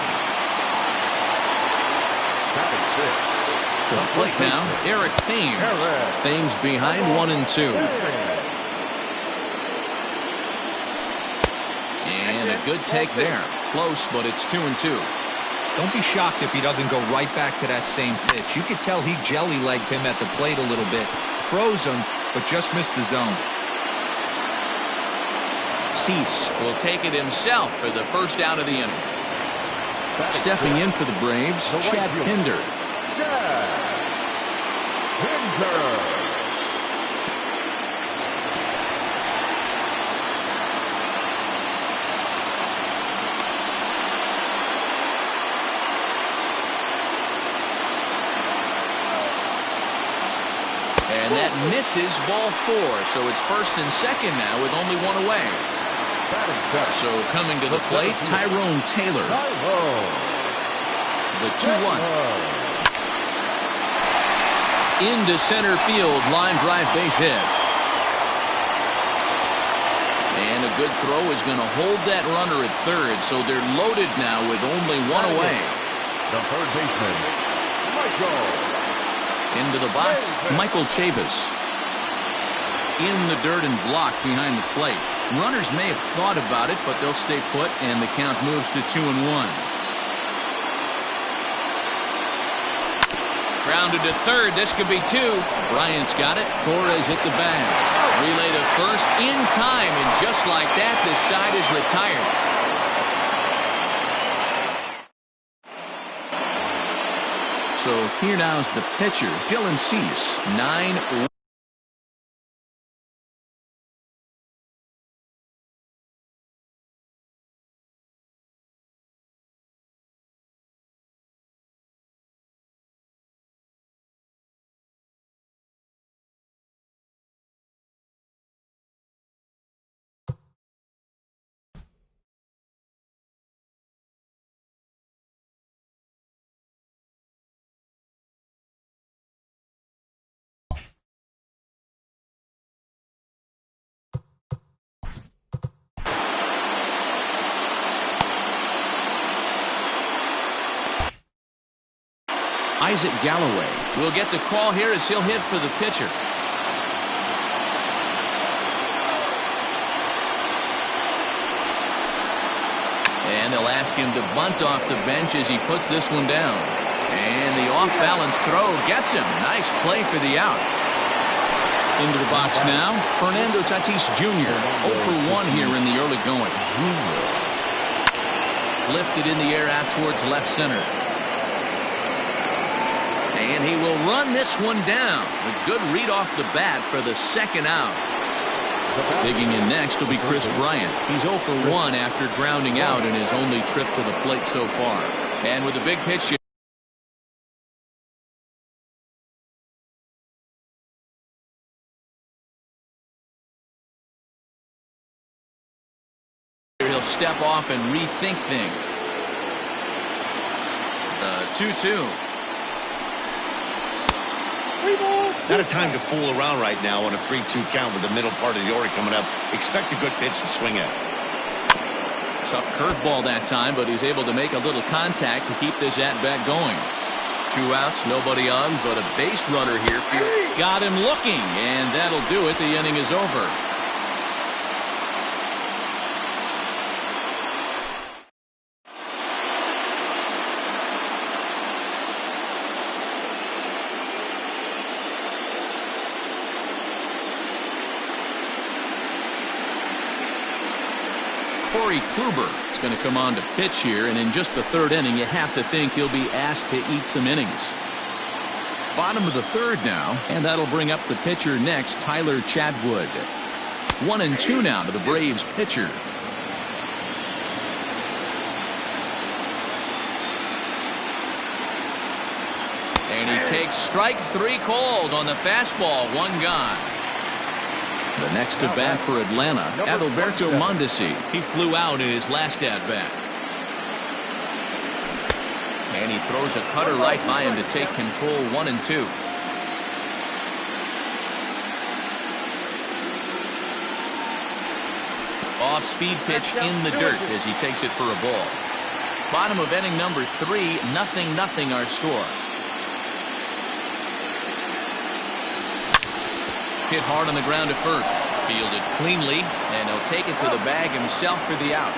Speaker 1: To the plate now, Eric Thames. Thames behind 1-2. And a good take there. Close, but it's 2-2.
Speaker 4: Don't be shocked if he doesn't go right back to that same pitch. You could tell he jelly-legged him at the plate a little bit. Froze him, but just missed the zone.
Speaker 1: Cease will take it himself for the first out of the inning. Stepping in for the Braves, Chad Pinder. And that misses ball 4, so it's first and second now with only 1 away. So coming to the plate, Tyrone Taylor. The 2-1. Into center field, line drive base hit. And a good throw is going to hold that runner at third, so they're loaded now with only 1 away.
Speaker 3: The third baseman, Michael.
Speaker 1: Into the box, Michael Chavis. In the dirt and blocked behind the plate. Runners may have thought about it, but they'll stay put, and the count moves to 2-1. Grounded to third. This could be 2. Bryant's got it. Torres hit the bag. Relay to first in time, and just like that, this side is retired. So here now's the pitcher, Dylan Cease. 9. Isaac Galloway will get the call here as he'll hit for the pitcher. And they'll ask him to bunt off the bench as he puts this one down. And the off-balance throw gets him. Nice play for the out. Into the box now, Fernando Tatis Jr. 0 for 1 here in the early going. Lifted in the air out towards left center. And he will run this one down. A good read off the bat for the second out. Digging in next will be Chris Bryant. He's 0 for 1 after grounding out in his only trip to the plate so far. And with a big pitch here, he'll step off and rethink things. 2-2.
Speaker 2: Not a time to fool around right now on a 3-2 count with the middle part of the order coming up. Expect a good pitch to swing at.
Speaker 1: Tough curveball that time, but he's able to make a little contact to keep this at-bat going. 2 outs, nobody on, but a base runner here. Got him looking, and that'll do it. The inning is over. Corey Kluber is going to come on to pitch here, and in just the 3rd inning, you have to think he'll be asked to eat some innings. Bottom of the 3rd now, and that'll bring up the pitcher next, Tyler Chatwood. 1-2 now to the Braves pitcher. And he takes strike 3 called on the fastball. 1 gone. The next at bat for Atlanta, Adalberto Mondesi. He flew out in his last at bat. And he throws a cutter right by him to take control. 1-2. Off-speed pitch in the dirt as he takes it for a ball. Bottom of inning number 3, 0-0 our score. Hit hard on the ground to first. Fielded cleanly, and he'll take it to the bag himself for the out.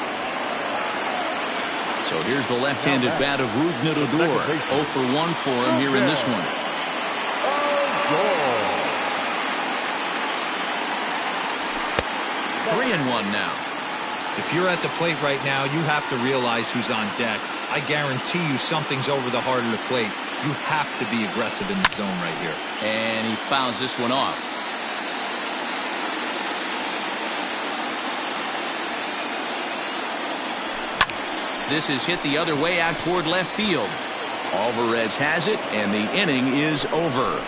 Speaker 1: So here's the left-handed bat of Rougned Odor. 0 for 1 for him here in this one. 3-1 now.
Speaker 4: If you're at the plate right now, you have to realize who's on deck. I guarantee you something's over the heart of the plate. You have to be aggressive in the zone right here.
Speaker 1: And he fouls this one off. This is hit the other way out toward left field. Alvarez has it, and the inning is over.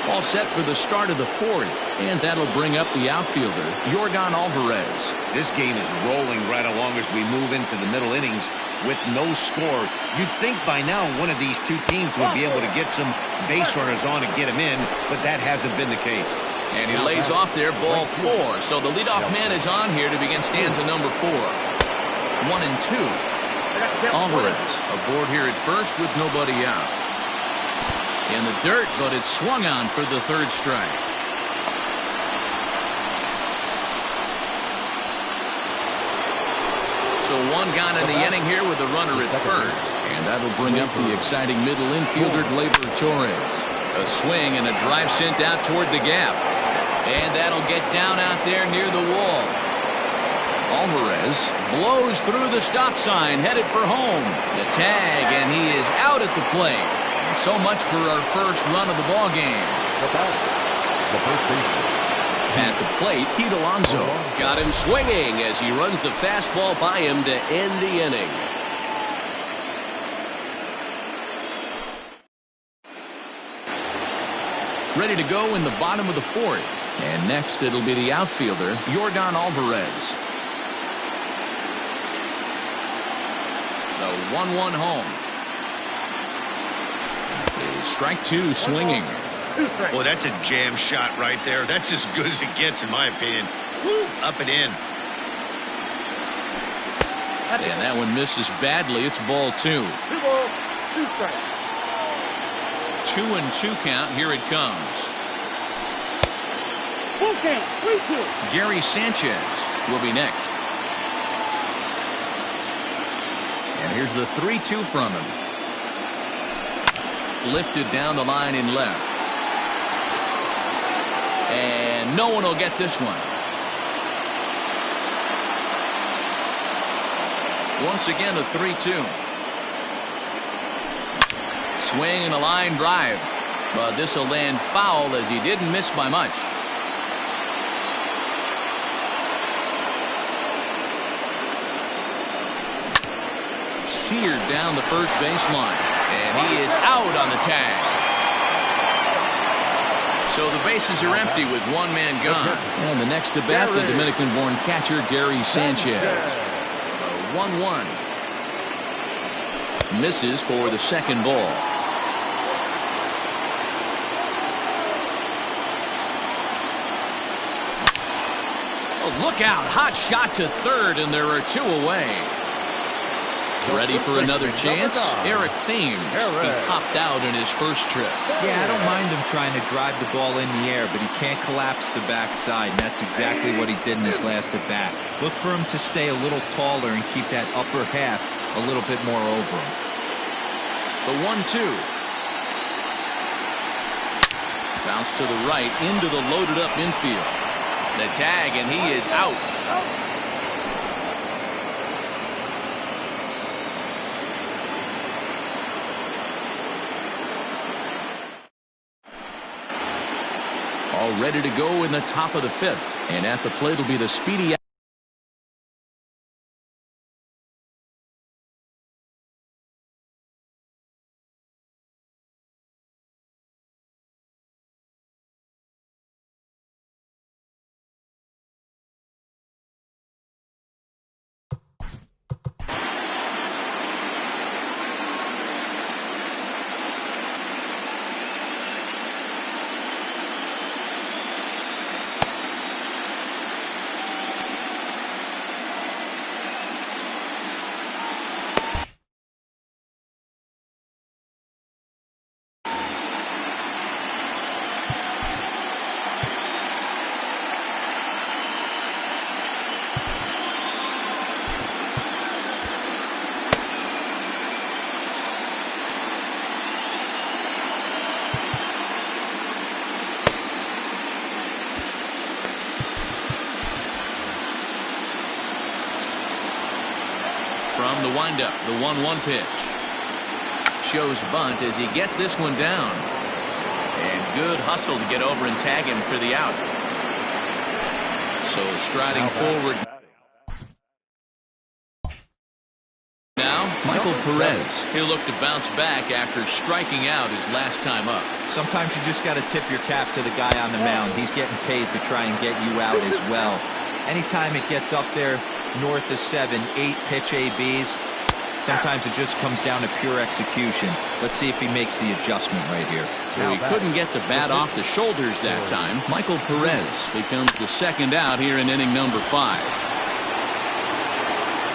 Speaker 1: All set for the start of the 4th, and that'll bring up the outfielder, Yordan Alvarez.
Speaker 2: This game is rolling right along as we move into the middle innings with no score. You'd think by now one of these 2 teams would be able to get some base runners on and get them in, but that hasn't been the case.
Speaker 1: And he lays off there, ball 4. So the leadoff man is on here to begin stanza number 4. 1-2. Alvarez aboard here at first with nobody out. In the dirt, but it's swung on for the 3rd strike. So 1 gone in the inning here with a runner at first. And that'll bring up the exciting middle infielder, Gleyber Torres. A swing and a drive sent out toward the gap. And that'll get down out there near the wall. Alvarez blows through the stop sign, headed for home. The tag, and he is out at the plate. So much for our first run of the ball game. At the plate, Pete Alonso got him swinging as he runs the fastball by him to end the inning. Ready to go in the bottom of the 4th. And next it'll be the outfielder, Yordan Alvarez. The 1-1 home. Strike 2 swinging.
Speaker 2: Boy, that's a jam shot right there. That's as good as it gets, in my opinion. Woo, up and in.
Speaker 1: And that one misses badly. It's ball 2.
Speaker 5: 2 strikes.
Speaker 1: 2-2 count. Here it comes.
Speaker 5: Full count. 3-2.
Speaker 1: Gary Sanchez will be next. And here's the 3-2 from him. Lifted down the line in left. And no one will get this one. Once again, a 3-2. Swing and a line drive. But this will land foul as he didn't miss by much. Seared down the first baseline. And he is out on the tag. So the bases are empty with 1 man gone. And the next to bat, the Dominican-born catcher, Gary Sanchez. 1-1. Misses for the second ball. Oh, look out. Hot shot to third, and there are 2 away. Ready for another chance? Eric Thames. He topped out in his first trip.
Speaker 4: Yeah, I don't mind him trying to drive the ball in the air, but he can't collapse the backside, and that's exactly what he did in his last at bat. Look for him to stay a little taller and keep that upper half a little bit more over him.
Speaker 1: The 1-2. Bounce to the right into the loaded up infield. The tag, and he is out. All ready to go in the top of the 5th. And at the plate will be the speedy from the windup. The 1-1 pitch. Shows bunt as he gets this one down. And good hustle to get over and tag him for the out. So striding forward. Now, Michael Perez. He'll look to bounce back after striking out his last time up.
Speaker 4: Sometimes you just got to tip your cap to the guy on the mound. He's getting paid to try and get you out as well. Anytime it gets up there north of 7, 8 pitch ABs, sometimes it just comes down to pure execution. Let's see if he makes the adjustment right here.
Speaker 1: So he couldn't get the bat off the shoulders that time. Michael Perez becomes the second out here in inning number 5.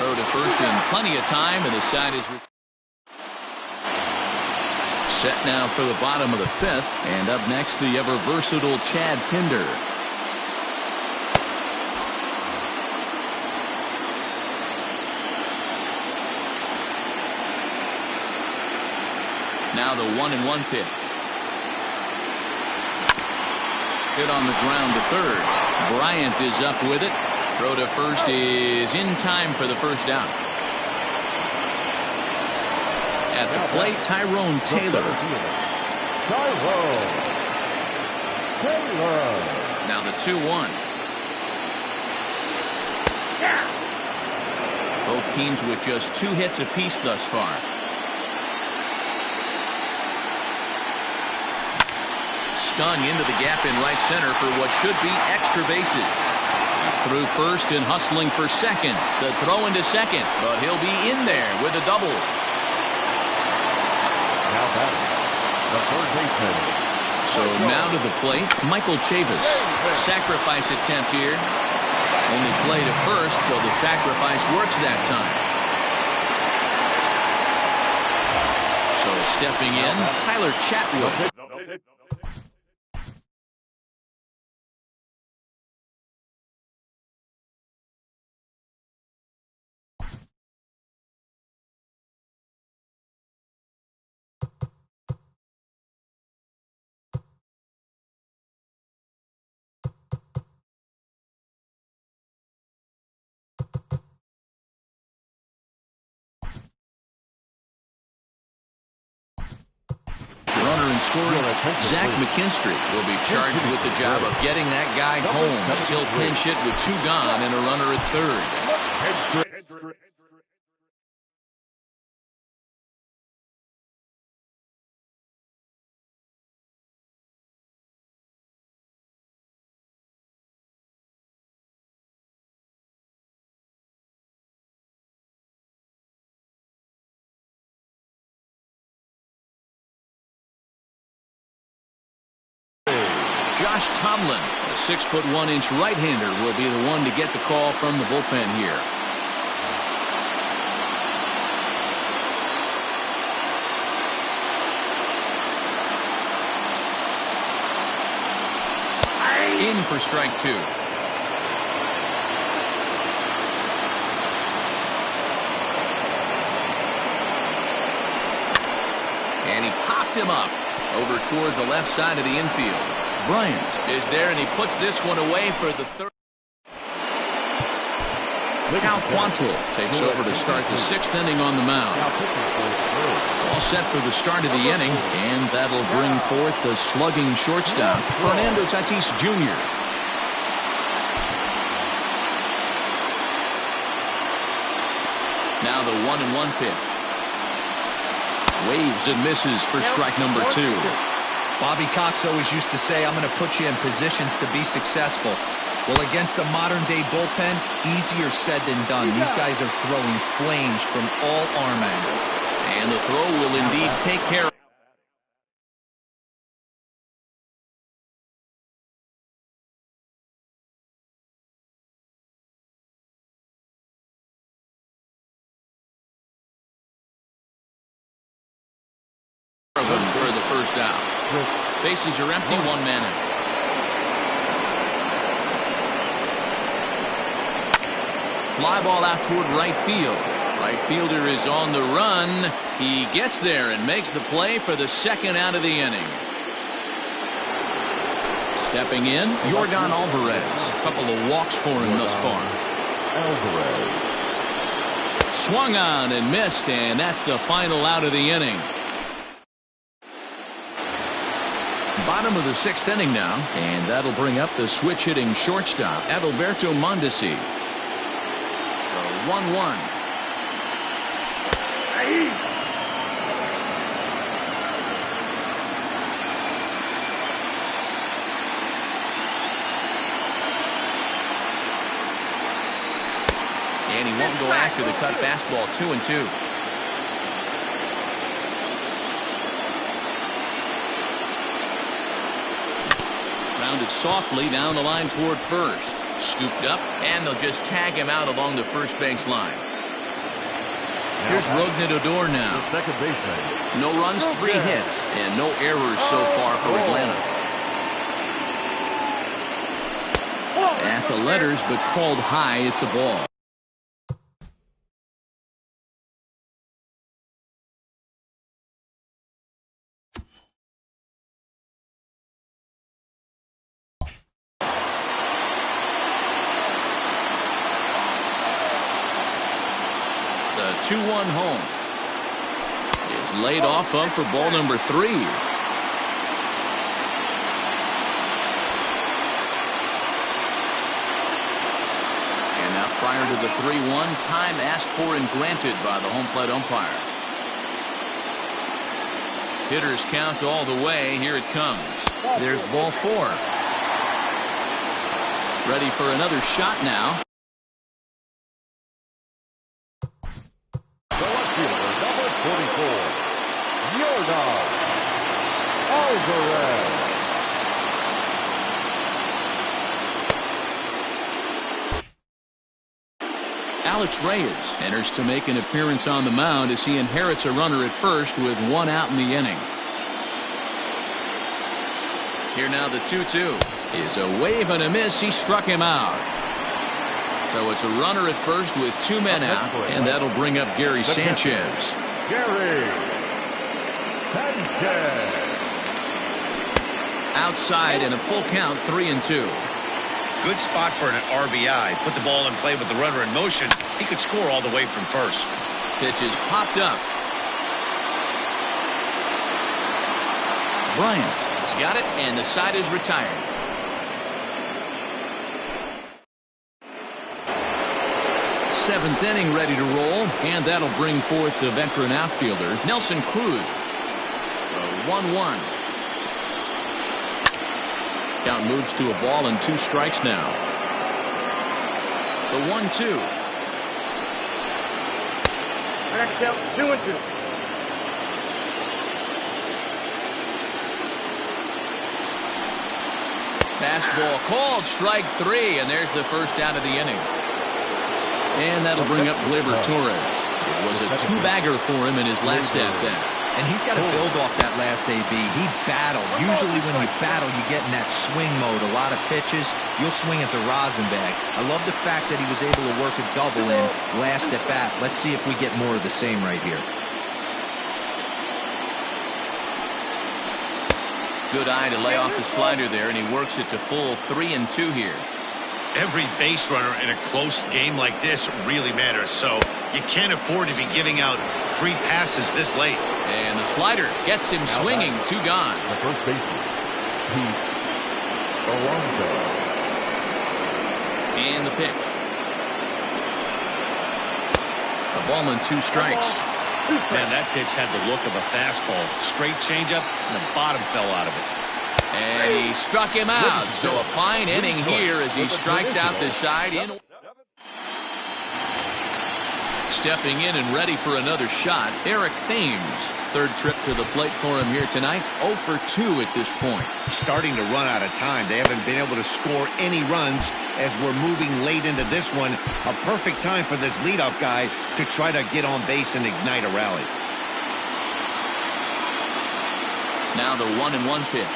Speaker 1: Throw to first in plenty of time, and the side is set now for the bottom of the 5th. And up next, the ever versatile Chad Pinder. Now the 1-1 pitch. Hit on the ground to third. Bryant is up with it. Throw to first is in time for the first out. At the plate, Tyrone Taylor. Now the 2-1. Both teams with just 2 hits apiece thus far. Stung into the gap in right center for what should be extra bases. Through first and hustling for second. The throw into second, but he'll be in there with a double.
Speaker 3: Now batting, the third baseman.
Speaker 1: So now to the plate, Michael Chavis. Sacrifice attempt here. Only play to first till the sacrifice works that time. So stepping in, Tyler Chatwood. Zach McKinstry will be charged with the job of getting that guy home as he'll pinch hit with 2 gone and a runner at third. Josh Tomlin, the 6'1" right-hander, will be the one to get the call from the bullpen here. In for strike 2. And he popped him up over toward the left side of the infield. Bryant is there, and he puts this one away for the third. Cal Quantrill takes over to start the 6th inning on the mound. All set for the start of the inning, and that'll bring forth the slugging shortstop, Fernando Tatis Jr. Now the 1-1 pitch. Waves and misses for strike number 2.
Speaker 4: Bobby Cox always used to say, I'm going to put you in positions to be successful. Well, against a modern-day bullpen, easier said than done. These guys are throwing flames from all arm angles.
Speaker 1: And the throw will indeed take care of him for the first out. Bases are empty, 1 man out. Fly ball out toward right field. Right fielder is on the run. He gets there and makes the play for the 2nd out of the inning. Stepping in, Yordan Alvarez. A couple of walks for him thus far.
Speaker 3: Alvarez.
Speaker 1: Swung on and missed, and that's the final out of the inning. Bottom of the 6th inning now, and that'll bring up the switch-hitting shortstop, Adalberto Mondesi. 1-1. And he won't go after the cut fastball. 2-2. Rounded softly down the line toward first. Scooped up, and they'll just tag him out along the first base line. Here's Rougned Odor now.
Speaker 3: Second baseman.
Speaker 1: No runs, 3 hits, and no errors so far for Atlanta. At the letters, but called high. It's a ball. The 2-1 home is laid off of for ball number 3. And now prior to the 3-1, time asked for and granted by the home plate umpire. Hitters count all the way. Here it comes. There's ball 4. Ready for another shot now.
Speaker 3: Number 44, Yordan Alvarez.
Speaker 1: Alex Reyes enters to make an appearance on the mound as he inherits a runner at first with 1 out in the inning. Here now the 2-2 is a wave and a miss. He struck him out. So it's a runner at first with 2 men out, and that'll bring up Gary Sanchez.
Speaker 3: Gary Sanchez.
Speaker 1: Outside and a full count, 3-2.
Speaker 2: Good spot for an RBI. Put the ball in play with the runner in motion. He could score all the way from first.
Speaker 1: Pitch is popped up. Bryant has got it, and the side is retired. Seventh inning ready to roll, and that'll bring forth the veteran outfielder, Nelson Cruz. 1-1. Count moves to a ball and 2 strikes now. The 1-2.
Speaker 5: I got to count 2-2.
Speaker 1: Fastball called, strike 3, and there's the first out of the inning. And that'll bring up Gleyber Torres. It was a two-bagger for him in his last at-bat.
Speaker 4: And he's got to build off that last AB. He battled. Usually when you battle, you get in that swing mode. A lot of pitches, you'll swing at the rosin bag. I love the fact that he was able to work a double in last at bat. Let's see if we get more of the same right here.
Speaker 1: Good eye to lay off the slider there, and he works it to full 3-2 here.
Speaker 2: Every base runner in a close game like this really matters, so you can't afford to be giving out free passes this late.
Speaker 1: And the slider gets him swinging, 2 gone.
Speaker 3: The first baseman, Alonso.
Speaker 1: And the pitch. A ball and 2 strikes.
Speaker 2: Man, that pitch had the look of a fastball. Straight changeup, and the bottom fell out of it.
Speaker 1: And he struck him out. So a fine inning here as he strikes out this side. Stepping in and ready for another shot, Eric Thames. Third trip to the plate for him here tonight. 0 for 2 at this point.
Speaker 2: Starting to run out of time. They haven't been able to score any runs as we're moving late into this one. A perfect time for this leadoff guy to try to get on base and ignite a rally.
Speaker 1: Now the 1-1 pitch.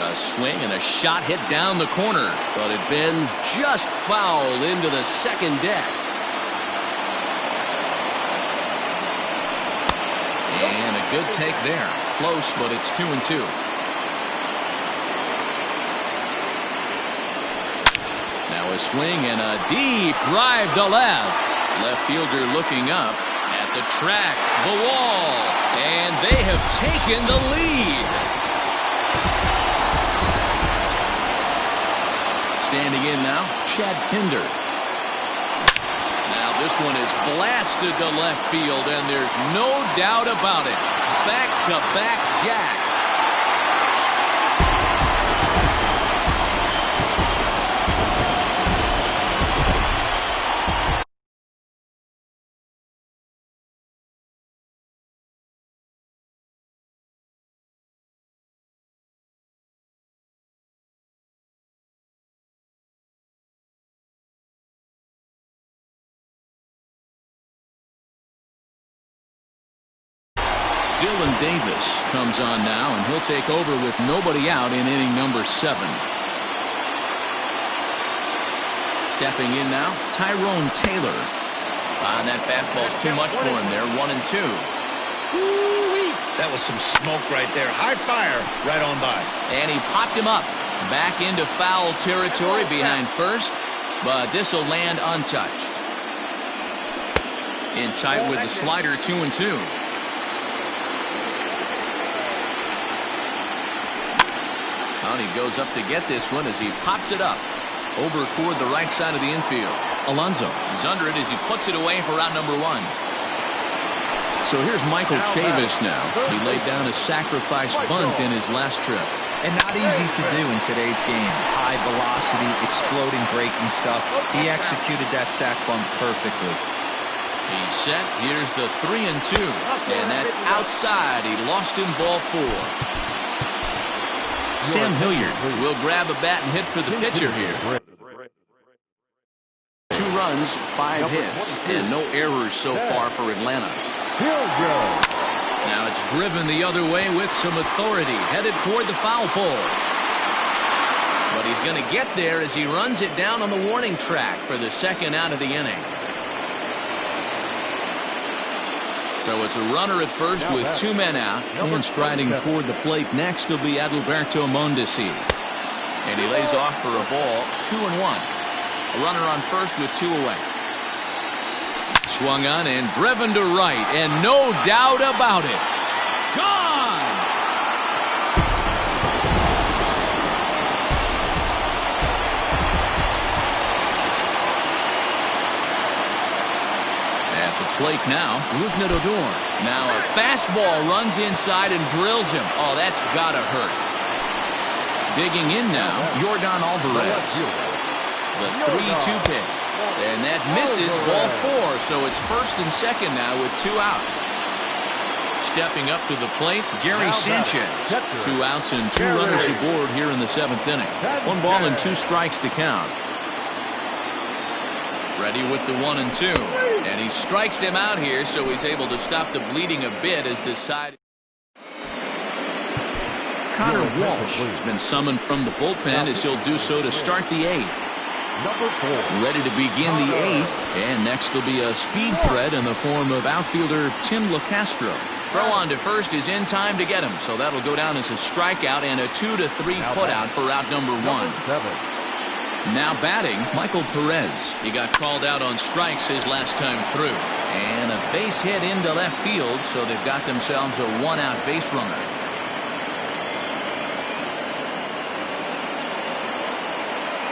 Speaker 1: A swing and a shot hit down the corner, but it bends just foul into the second deck. And a good take there. Close, but it's 2-2. Now a swing and a deep drive to left. Left fielder looking up at the track, the wall, and they have taken the lead. Standing in now, Chad Pinder. Now this one is blasted to left field, and there's no doubt about it. Back-to-back jacks. Dylan Davis comes on now, and he'll take over with nobody out in inning number 7. Stepping in now, Tyrone Taylor. And that fastball's too much for him there, 1-2.
Speaker 2: Woo-wee. That was some smoke right there. High fire right on by.
Speaker 1: And he popped him up. Back into foul territory behind first, but this will land untouched. In tight with the slider, 2-2. He goes up to get this one as he pops it up over toward the right side of the infield. Alonso is under it as he puts it away for out number 1. So here's Michael Chavis now. He laid down a sacrifice bunt in his last trip.
Speaker 4: And not easy to do in today's game. High velocity, exploding, breaking stuff. He executed that sac bunt perfectly.
Speaker 1: He's set. Here's the 3-2. And that's outside. He lost in ball 4. Sam Hilliard will grab a bat and hit for the pitcher here. 2 runs, 5 hits, and no errors so far for Atlanta. Now it's driven the other way with some authority, headed toward the foul pole. But he's going to get there as he runs it down on the warning track for the second out of the inning. So it's a runner at first with 2 men out. And striding toward the plate next will be Adalberto Mondesi. And he lays off for a ball, 2-1. A runner on first with 2 away. Swung on and driven to right, and no doubt about it. Gone! Plate now, Rougned Odor. Now a fastball runs inside and drills him. Oh, that's gotta hurt. Digging in now, Yordan Alvarez. The 3-2 pitch. And that misses, ball 4. So it's first and second now with 2 out. Stepping up to the plate, Gary Sanchez. 2 outs and 2 runners aboard here in the 7th inning. 1 ball and 2 strikes to count. Ready with the 1 and 2. And he strikes him out here, so he's able to stop the bleeding a bit as this side. Connor Walsh has been summoned from the bullpen as he'll do so to start the 8th. Ready to begin the 8th, and next will be a speed threat in the form of outfielder Tim LaCastro. Throw on to first is in time to get him, so that'll go down as a strikeout and a 2-3 putout for out number 1. Now batting, Michael Perez. He got called out on strikes his last time through. And a base hit into left field, so they've got themselves a 1-out base runner.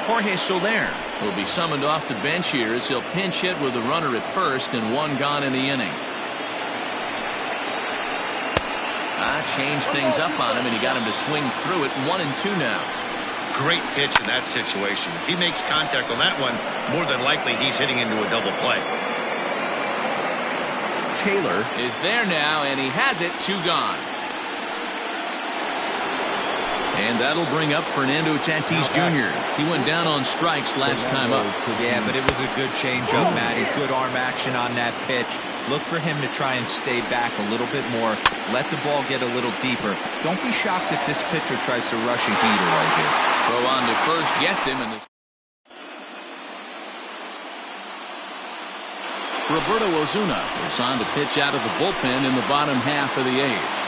Speaker 1: Jorge Soler will be summoned off the bench here as he'll pinch hit with a runner at first and 1 gone in the inning. Changed things up on him, and he got him to swing through it. 1 and 2 now.
Speaker 2: Great pitch in that situation. If he makes contact on that one, more than likely he's hitting into a double play.
Speaker 1: Taylor is there now, and he has it. 2 gone. And that'll bring up Fernando Tatis Jr. He went down on strikes last time up.
Speaker 4: Yeah, but it was a good changeup, Matty. Good arm action on that pitch. Look for him to try and stay back a little bit more. Let the ball get a little deeper. Don't be shocked if this pitcher tries to rush a heater right here.
Speaker 1: Throw on to first gets him. And Roberto Ozuna is on to pitch out of the bullpen in the bottom half of the 8th.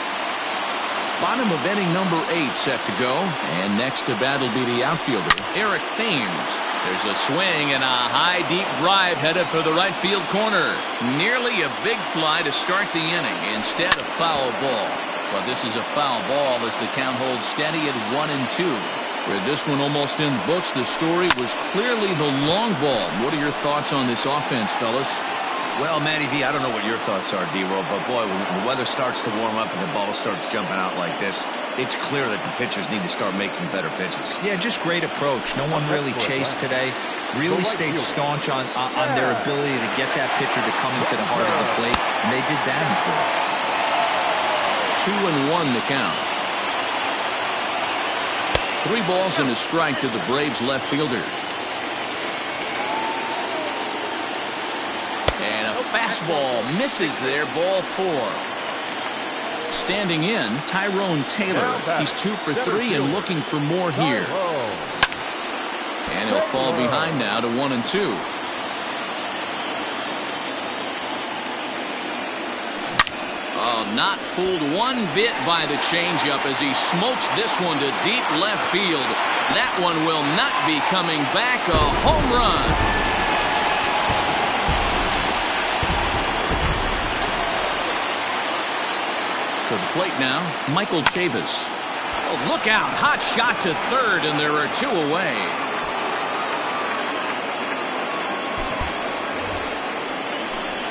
Speaker 1: Bottom of inning number 8 set to go, and next to bat will be the outfielder Eric Thames. There's a swing and a high deep drive headed for the right field corner. Nearly a big fly to start the inning, instead a foul ball. But this is a foul ball as the count holds steady at 1 and 2. With this one almost in books, the story was clearly the long ball. What are your thoughts on this offense, fellas?
Speaker 2: Well, Matty V, I don't know what your thoughts are, D-Roll, but boy, when the weather starts to warm up and the ball starts jumping out like this, it's clear that the pitchers need to start making better pitches.
Speaker 4: Yeah, just great approach. No one really chased today. Really stayed staunch on their ability to get that pitcher to come into the heart of the plate, and they did damage with it.
Speaker 1: 2 and 1 to count. 3 balls and a strike to the Braves left fielder. And a fastball misses there, ball 4. Standing in, Tyrone Taylor. He's 2 for 3 and looking for more here. And he'll fall behind now to 1 and 2. Oh, not fooled one bit by the changeup as he smokes this one to deep left field. That one will not be coming back. A home run. To the plate now, Michael Chavis. Oh, look out. Hot shot to third, and there are 2 away.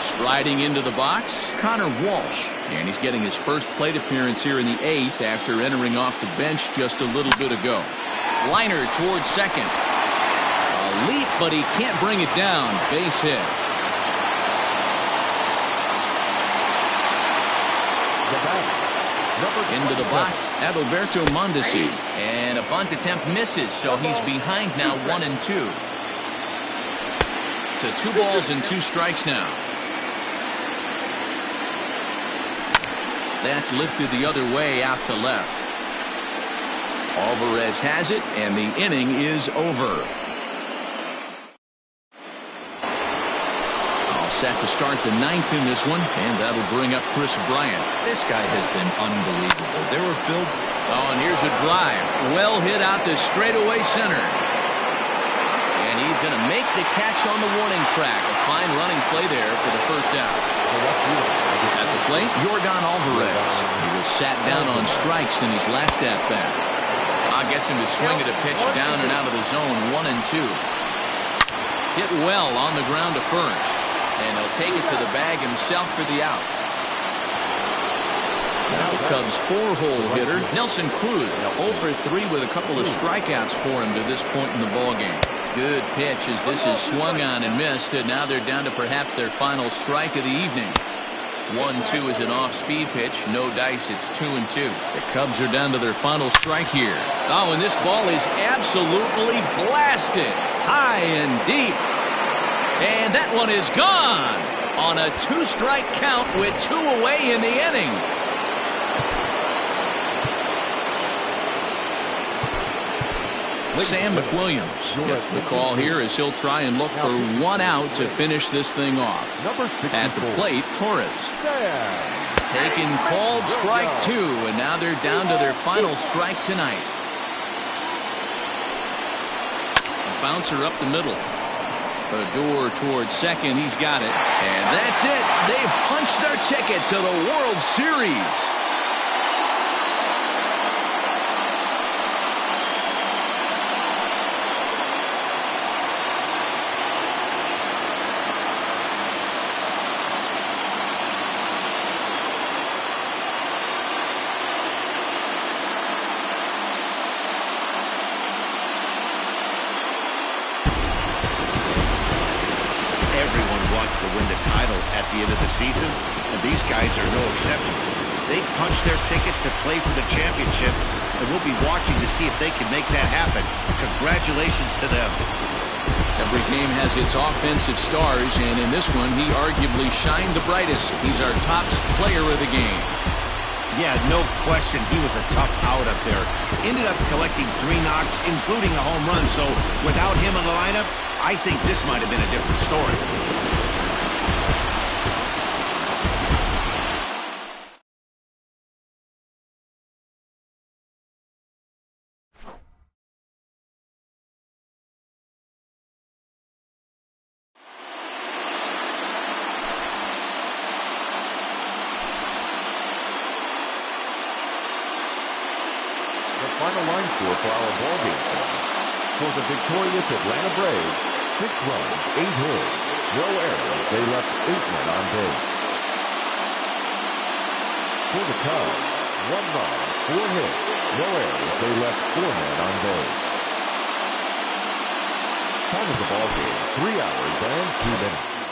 Speaker 1: Striding into the box, Connor Walsh. And he's getting his first plate appearance here in the 8th after entering off the bench just a little bit ago. Liner towards second. A leap, but he can't bring it down. Base hit. Into the box, Adalberto Mondesi. And a bunt attempt misses, so he's behind now 1 and 2. To 2 balls and 2 strikes now. That's lifted the other way out to left. Alvarez has it, and the inning is over. Set to start the 9th in this one, and that'll bring up Chris Bryant.
Speaker 4: This guy has been unbelievable. They were built.
Speaker 1: Oh, and here's a drive. Well hit out to straightaway center. And he's going to make the catch on the warning track. A fine running play there for the first out. At the plate, Yordan Alvarez. He was sat down on strikes in his last at-bat. Gets him to swing at a pitch down and out of the zone, 1 and 2. Hit well on the ground to first. And he'll take it to the bag himself for the out. Now the Cubs' 4-hole hitter, Nelson Cruz, 0 for 3 with a couple of strikeouts for him to this point in the ballgame. Good pitch as this is swung on and missed, and now they're down to perhaps their final strike of the evening. 1-2 is an off-speed pitch. No dice. It's 2-2. The Cubs are down to their final strike here. Oh, and this ball is absolutely blasted high and deep. And that one is gone on a 2-strike count with 2 away in the inning. Sam McWilliams gets the call here as he'll try and look for 1 out to finish this thing off. At the plate, Torres. Taking called strike 2, and now they're down to their final strike tonight. A bouncer up the middle. Odor towards second. He's got it. And that's it. They've punched their ticket to the World Series.
Speaker 2: To win the title at the end of the season, and these guys are no exception. They punched their ticket to play for the championship, and we'll be watching to see if they can make that happen. Congratulations to them.
Speaker 1: Every game has its offensive stars, and in this one, he arguably shined the brightest. He's our top player of the game.
Speaker 2: Yeah, no question. He was a tough out up there. Ended up collecting 3 knocks, including a home run, so without him in the lineup, I think this might have been a different story.
Speaker 3: Final line score for our ballgame tonight. For the victorious Atlanta Braves, 6 runs, 8 hits, no errors. They left 8 men on base. For the Cubs, 1 run, 4 hits, no errors. They left 4 men on base. Time of the ballgame, 3 hours and 2 minutes.